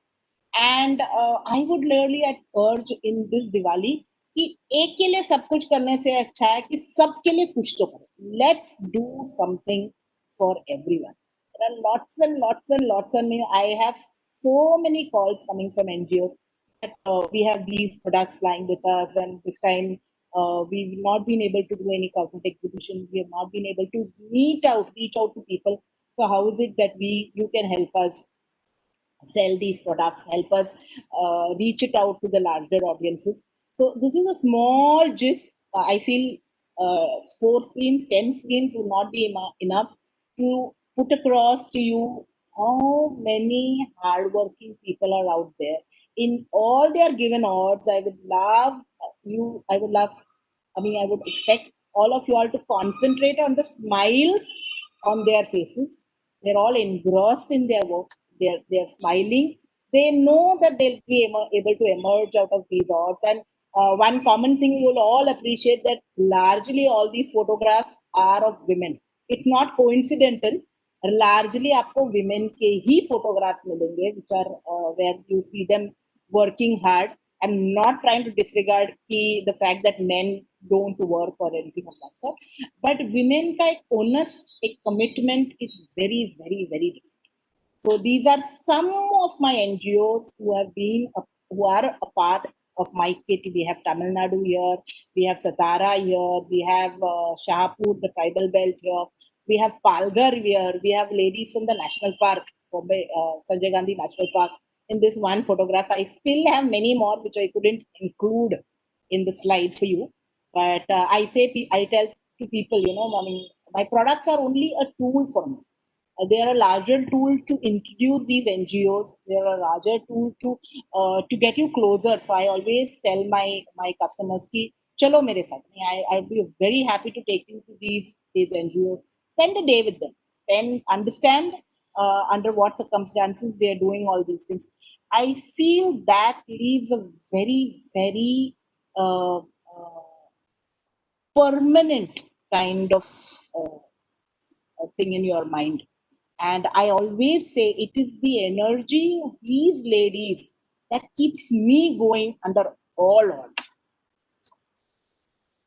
Speaker 4: And I would really urge in this Diwali कि एक के लिए सब कुछ करने से अच्छा है कि सबके लिए कुछ तो करें. Let's do something for everyone. There are lots and lots and lots. I mean, I have so many calls coming from NGOs that we have these products lying with us, and this time we've not been able to do any corporate exhibition. We have not been able to reach out to people. So how is it that you can help us sell these products, help us reach it out to the larger audiences? So this is a small gist. I feel 4 screens, 10 screens will not be enough to put across to you how many hardworking people are out there in all their given odds. I would love you. I would love. I mean, I would expect all of you all to concentrate on the smiles on their faces. They're all engrossed in their work. They're smiling. They know that they'll be able to emerge out of these odds. And one common thing you will all appreciate, that largely all these photographs are of women. It's not coincidental. Largely आपको women के ही photographs मिलेंगे, which are where you see them working hard. I'm not trying to disregard the fact that men don't work or anything of that sort, but women का एक onus, एक commitment is very, very, very different. So these are some of my NGOs who are a part of my kit. We have Tamil Nadu here, we have Satara here, we have Shahpur, the tribal belt here, we have Palghar here, we have ladies from the National Park, Bombay, Sanjay Gandhi National Park. In this one photograph, I still have many more which I couldn't include in the slide for you. But I tell to people, I mean, my products are only a tool for me. They are a larger tool to introduce these NGOs. They are a larger tool to get you closer. So I always tell my customers ki chalo mere saath. I'd be very happy to take you to these NGOs. Spend a day with them. Understand under what circumstances they are doing all these things. I feel that leaves a very, very permanent kind of thing in your mind. And I always say it is the energy of these ladies that keeps me going under all odds.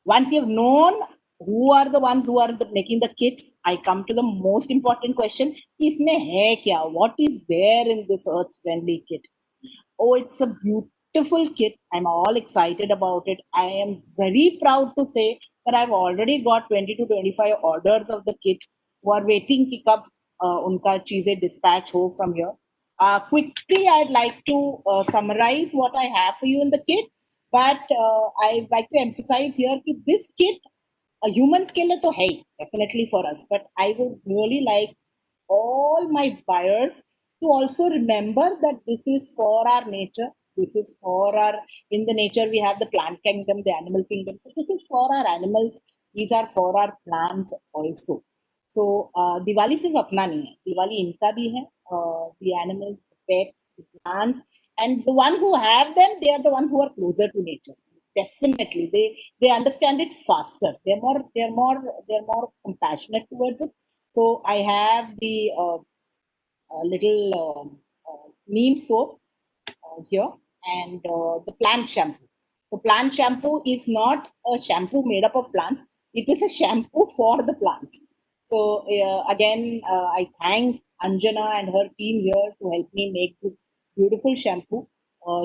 Speaker 4: Once you've known who are the ones who are making the kit, I come to the most important question: Isme hai kya? What is there in this earth-friendly kit? Oh, it's a beautiful kit. I'm all excited about it. I am very proud to say that I've already got 20 to 25 orders of the kit who are waiting ki kab unka cheeze dispatch ho from here. Quickly, I'd like to summarize what I have for you in the kit, but I'd like to emphasize here that this kit, a human scale to hai, definitely for us, but I would really like all my buyers to also remember that this is for our nature. This is for our, in the nature we have the plant kingdom, the animal kingdom. So this is for our animals. These are for our plants also. So Diwali सिर्फ अपना नहीं है, Diwali इनका भी है. The animals, the pets, the plants, and the ones who have them, they are the ones who are closer to nature. Definitely, they understand it faster. They're more compassionate towards it. So I have the little neem soap here, and the plant shampoo. The plant shampoo is not a shampoo made up of plants. It is a shampoo for the plants. So again, I thank Anjana and her team here to help me make this beautiful shampoo.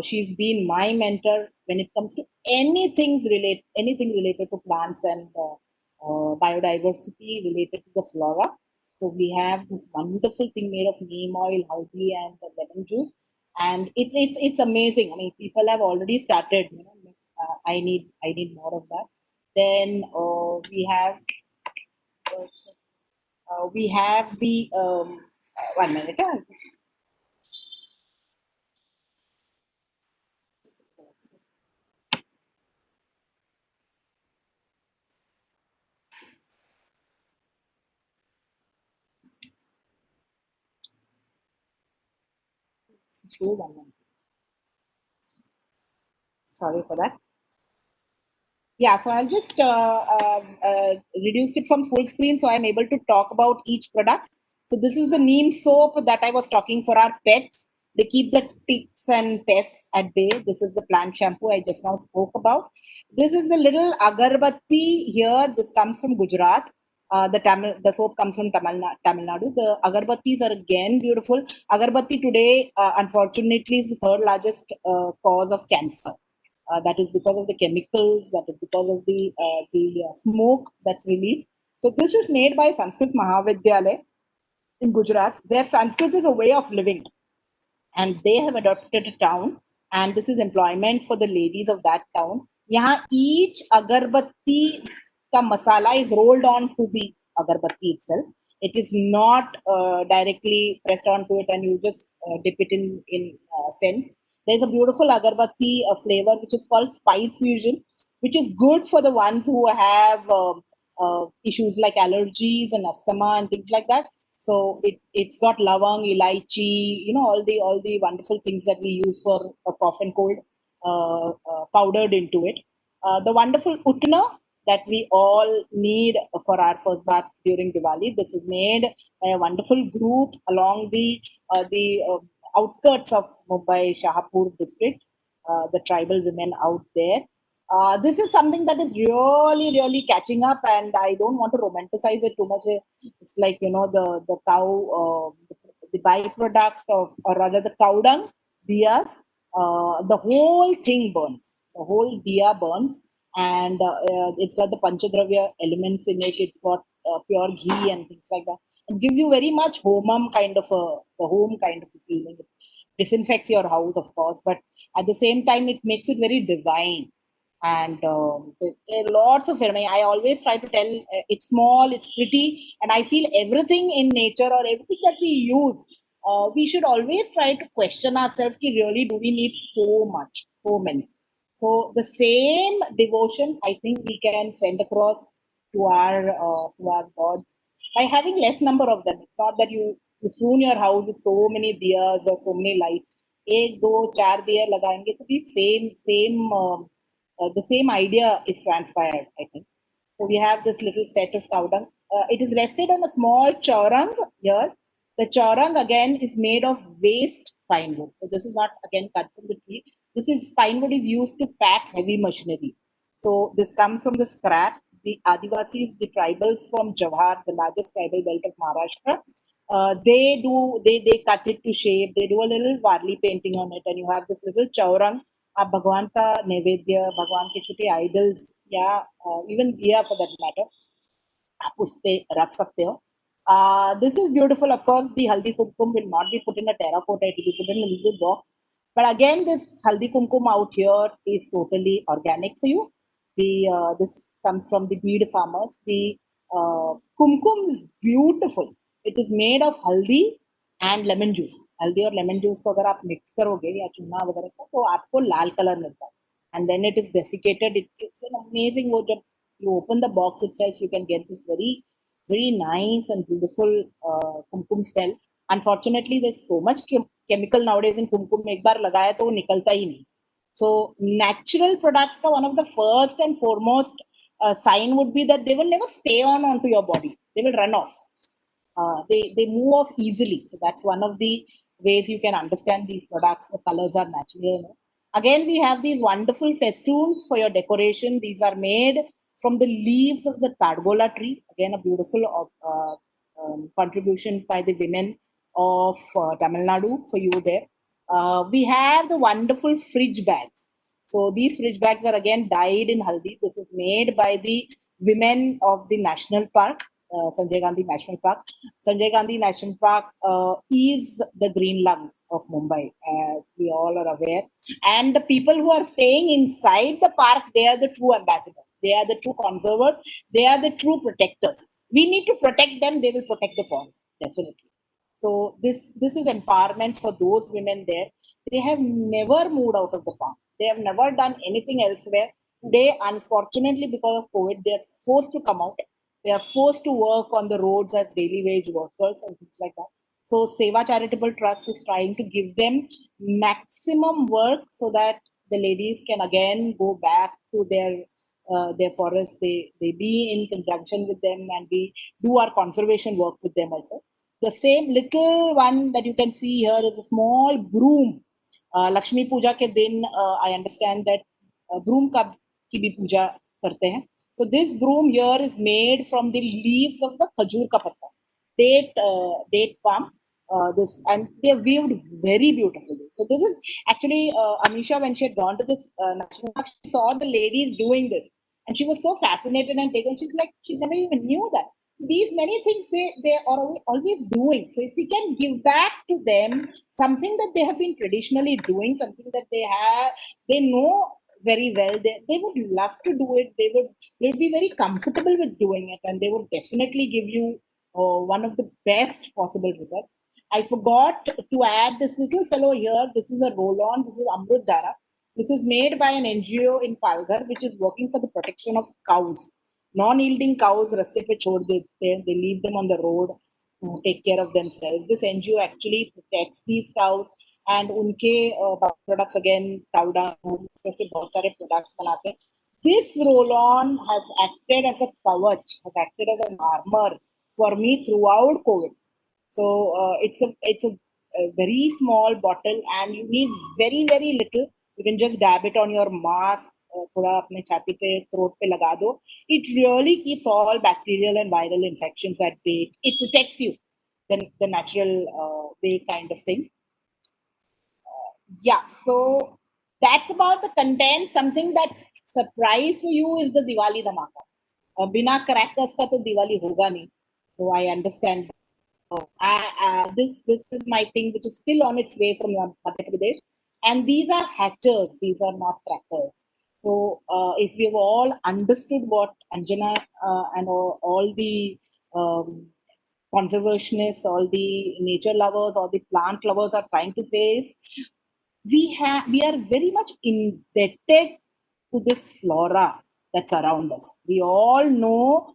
Speaker 4: She's been my mentor when it comes to anything related to plants and biodiversity related to the flora. So we have this wonderful thing made of neem oil, haldi, and the lemon juice, and it's amazing. I mean, people have already started. I need more of that. Then we have the 1 minute. Sorry for that. Yeah, so I'll just reduce it from full screen so I'm able to talk about each product. So this is the neem soap that I was talking for our pets. They keep the ticks and pests at bay. This is the plant shampoo I just now spoke about. This is the little agarbatti here. This comes from Gujarat. The soap comes from Tamil Nadu. The agarbattis are again beautiful. Agarbatti today, unfortunately, is the third largest cause of cancer. That is because of the chemicals. That is because of the smoke that's released. So this was made by Sanskrit Mahavidyalaya in Gujarat, where Sanskrit is a way of living, and they have adopted a town, and this is employment for the ladies of that town. Yahan each agarbatti ka masala is rolled on to the agarbatti itself. It is not directly pressed onto it, and you just dip it in sense. There's a beautiful agarbatti flavor which is called Spice Fusion, which is good for the ones who have issues like allergies and asthma and things like that. So it's got lavang, elaichi, all the wonderful things that we use for a cough and cold powdered into it. The wonderful utna that we all need for our first bath during Diwali. This is made by a wonderful group along the outskirts of Mumbai Shahapur district. The tribal women out there. This is something that is really, really catching up, and I don't want to romanticize it too much. It's like the cow, the byproduct of, or rather the cow dung, diyas. The whole thing burns. The whole diya burns, and it's got the panchadravya elements in it. It's got pure ghee and things like that. It gives you very much homam kind of a home kind of a feeling. It disinfects your house, of course, but at the same time, it makes it very divine. And there are lots of it. I always try to tell it's small, it's pretty, and I feel everything in nature or everything that we use, we should always try to question ourselves: ki really, do we need so much, so many? So the same devotion, I think, we can send across to our gods by having less number of them. It's not that you soon your house with so many diyas or so many lights. एक दो चार दिया लगाएंगे तो भी the same idea is transpired, I think. So we have this little set of cow dung. It is rested on a small chaurang here. The chaurang again is made of waste pine wood. So this is not again cut from the tree. This is pine wood is used to pack heavy machinery. So this comes from the scrap. The Adivasis, the tribals from Jawhar, the largest tribal belt of Maharashtra, they cut it to shape. They do a little varli painting on it, and you have this little chaurang. आप भगवान का नैवेद्य, भगवान के छोटे idols या even दिया for that matter आप उस पे रख सकते हो. This is beautiful. Of course, the haldi kumkum will not be put in a terracotta; it will be put in a little box. But again, this haldi kumkum out here is totally organic for you. This comes from the bead farmers. The kumkum is beautiful. It is made of haldi and lemon juice. हल्दी और lemon juice को अगर आप mix करोगे या चूना वगैरह को तो आपको लाल कलर मिलता है. And then it is desiccated. It's an amazing. वो जब you open the box itself, you can get this very, very nice and beautiful kumkum smell. Unfortunately, there's so much chemical nowadays in kumkum. एक बार लगाया तो वो निकलता ही नहीं. So natural products का one of the first and foremost sign would be that they will never stay onto your body. They will run off. They move off easily. So that's one of the ways you can understand these products. The colors are natural. Again, we have these wonderful festoons for your decoration. These are made from the leaves of the Tadgola tree. Again, a beautiful contribution by the women of Tamil Nadu for you there. We have the wonderful fridge bags. So these fridge bags are again dyed in haldi. This is made by the women of the national park. Sanjay Gandhi National Park. Sanjay Gandhi National Park is the green lung of Mumbai, as we all are aware. And the people who are staying inside the park, they are the true ambassadors. They are the true conservers. They are the true protectors. We need to protect them. They will protect the forest, definitely. So this is empowerment for those women there. They have never moved out of the park. They have never done anything elsewhere. Today, unfortunately, because of COVID, they are forced to come out. They are forced to work on the roads as daily wage workers and things like that. So Seva Charitable Trust is trying to give them maximum work so that the ladies can again go back to their forest. They be in conjunction with them, and we do our conservation work with them also. the same little one that you can see here is a small broom. Lakshmi Puja ke din, I understand that broom ka ki bhi puja karte hain. So this broom here is made from the leaves of the khajur ka patta, date palm. This and they are weaved very beautifully. So this is actually Amisha, when she had gone to this national park, she saw the ladies doing this, and she was so fascinated and taken. She's like, she never even knew that these many things they are always doing. So if we can give back to them something that they have been traditionally doing, something that they know very well, they would love to do it. They would be very comfortable with doing it, and they would definitely give you one of the best possible results. I forgot to add this little fellow here. This is a roll-on. This is Amrut Dara. This is made by an NGO in Palghar, which is working for the protection of cows. Non-yielding cows, raste pe chhod dete hain. They leave them on the road to take care of themselves. This NGO actually protects these cows, and unke products, again, cow dung, ऐसे बहुत सारे products बनाते हैं. This roll-on has acted as a kavach, has acted as an armor for me throughout COVID. So it's a very small bottle, and you need very very little. You can just dab it on your mask, थोड़ा अपने छाती पे, throat पे लगा दो. It really keeps all bacterial and viral infections at bay. It protects you, the natural way kind of thing. Yeah, so that's about the content. Something that's surprise for you is the Diwali dhamaka. बिना crackers का तो दिवाली होगा नहीं. So I understand. This is my thing, which is still on its way from Madhya Pradesh, and these are hatchers. These are not crackers. So if we've all understood what Anjana and all the conservationists, all the nature lovers, all the plant lovers are trying to say is, we are very much indebted to this flora that's around us. We all know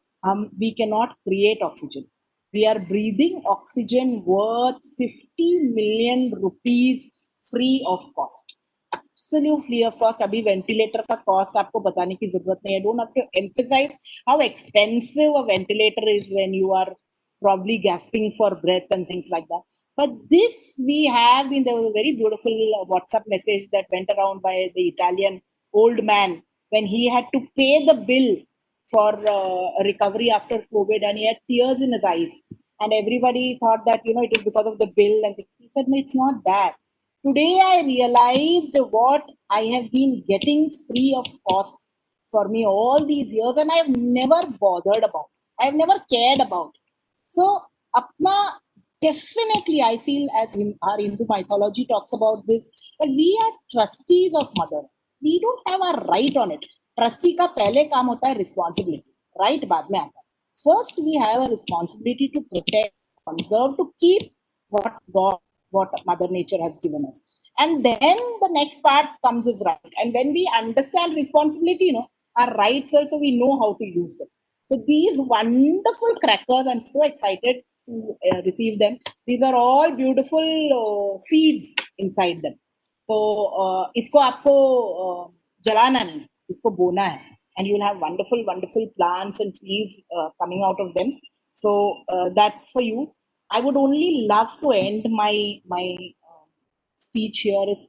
Speaker 4: we cannot create oxygen. We are breathing oxygen worth 50 million rupees free of cost. Absolute free of cost. अभी ventilator का cost आपको बताने की जरूरत नहीं है. Don't have to emphasize how expensive a ventilator is when you are probably gasping for breath and things like that. But this we have there was a very beautiful WhatsApp message that went around by the Italian old man when he had to pay the bill for recovery after COVID, and he had tears in his eyes. And everybody thought that, it is because of the bill and things. He said, no, it's not that. Today I realized what I have been getting free of cost for me all these years, and I have never bothered about. I have never cared about. So, apna, definitely, I feel, as our Hindu mythology talks about this, that we are trustees of Mother. We don't have a right on it. Trustee का पहले काम होता है responsibility, right? बाद में आता है. First, we have a responsibility to protect, conserve, to keep what Mother Nature has given us. And then the next part comes is right. And when we understand responsibility, our rights also, we know how to use them. So these wonderful crackers, I'm so excited to receive them. These are all beautiful seeds inside them. So इसको आपको जलाना नहीं, इसको बोना है, and you'll have wonderful plants and trees coming out of them. So that's for you. I would only love to end my speech here is,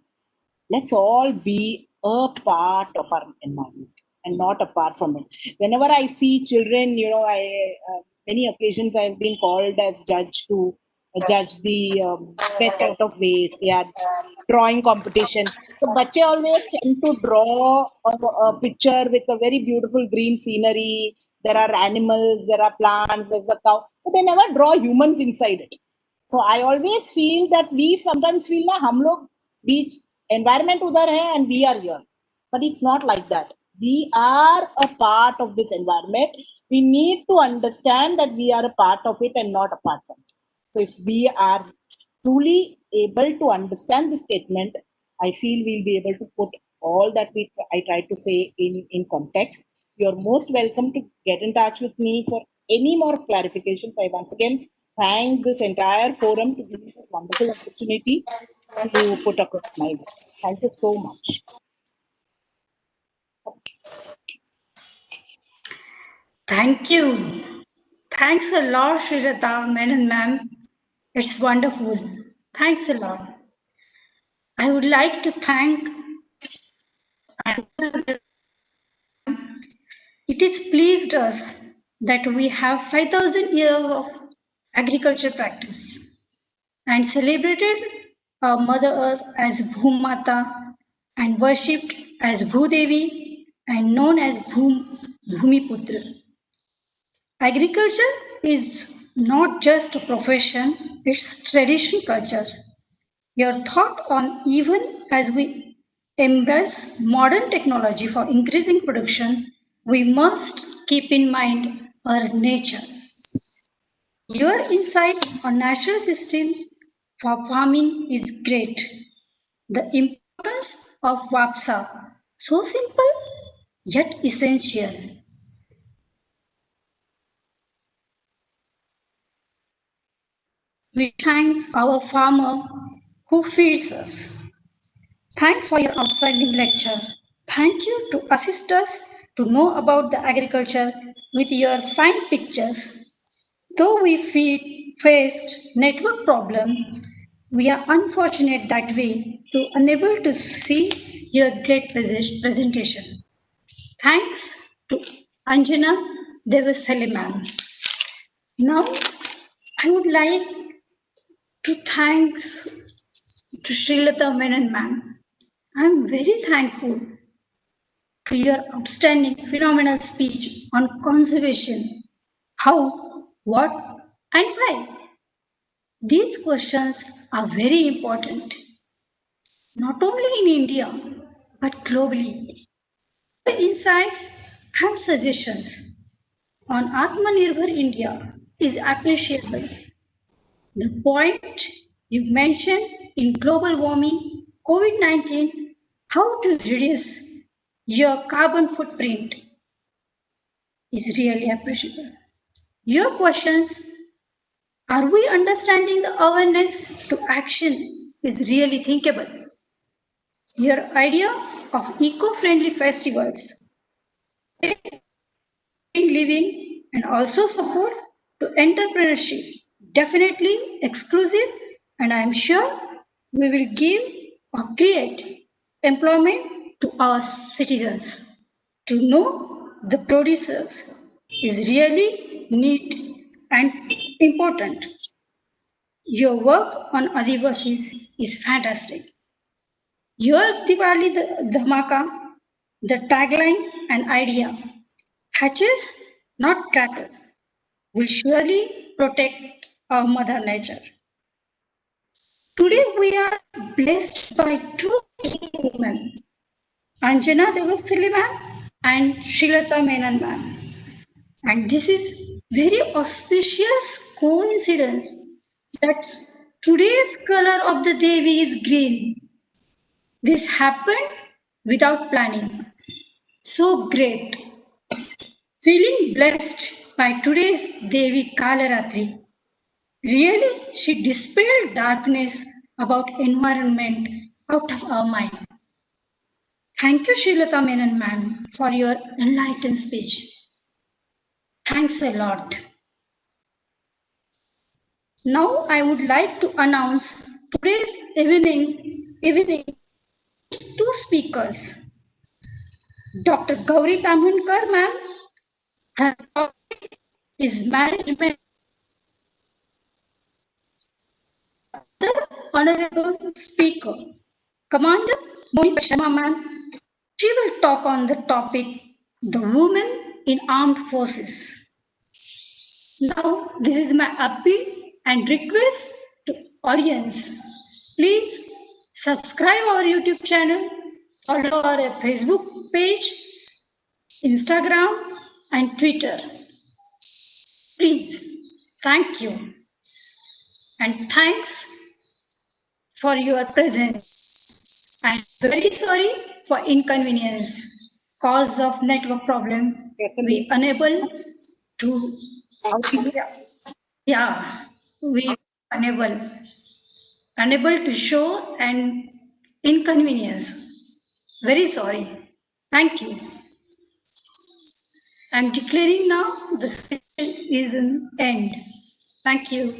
Speaker 4: let's all be a part of our environment and not apart from it. Whenever I see children, many occasions I've been called as judge to judge the best out of waste. Yeah, drawing competition. So bachche always tend to draw a picture with a very beautiful green scenery. There are animals, there are plants, there's a cow, but they never draw humans inside it. So I always feel that we sometimes feel na hum log beach environment udhar hai and we are here, but it's not like that. We are a part of this environment. We need to understand that we are a part of it and not apart from it. So if we are truly able to understand this statement, I feel we'll be able to put all that I tried to say in context. You're most welcome to get in touch with me for any more clarifications. I once again thank this entire forum to give me this wonderful opportunity to put across my work. Thank you so much.
Speaker 2: Thank you. Thanks a lot, Srilata Menon ma'am, It's wonderful. Thanks a lot. I would like to thank. It is pleased us that we have 5,000 years of agriculture practice and celebrated our Mother Earth as Bhumata and worshipped as Bhudevi and known as Bhumiputra. Agriculture is not just a profession, it's tradition culture. Your thought on even as we embrace modern technology for increasing production, we must keep in mind our nature. Your insight on natural system for farming is great. The importance of WAPSA, so simple yet essential. We thank our farmer who feeds us. Thanks for your outstanding lecture. Thank you to assist us to know about the agriculture with your fine pictures. Though we faced network problem, we are unfortunate that way to unable to see your great presentation. Thanks to Anjana Devasthali ma'am. Now, I would like to thanks to Srilata Menon ma'am. I'm very thankful for your outstanding phenomenal speech on conservation. How, what, and why? These questions are very important, not only in India, but globally. Your insights and suggestions on Atmanirbhar India is appreciable. The point you mentioned in global warming, COVID-19, how to reduce your carbon footprint is really appreciable. Your questions, are we understanding the awareness to action is really thinkable. Your idea of eco-friendly festivals, living and also support to entrepreneurship, definitely exclusive, and I am sure we will give or create employment to our citizens. To know the producers is really neat and important. Your work on Adivasis is fantastic. Your Diwali Dhamaka, the tagline and idea, hatches, not cracks, will surely protect our mother nature. Today we are blessed by two women, Anjana Devasthali ma'am and Srilata Menon ma'am. And this is very auspicious coincidence that today's color of the Devi is green. This happened without planning. So great. Feeling blessed by today's Devi Kalaratri. Really, she dispelled darkness about environment out of our mind. Thank you, Srilata Menon ma'am, for your enlightened speech. Thanks a lot. Now I would like to announce today's evening two speakers. Dr. Gauri Tanhunkar ma'am, her topic is management. The honorable speaker, Commander Monika Sharma ma'am, she will talk on the topic, the women in armed forces. Now, this is my appeal and request to audience. Please subscribe our YouTube channel, follow our Facebook page, Instagram and Twitter. Please, thank you. And thanks for your presence. I'm very sorry for inconvenience. Cause of network problem, we unable to we unable to show and inconvenience. Very sorry. Thank you. I'm declaring now the session is an end. Thank you.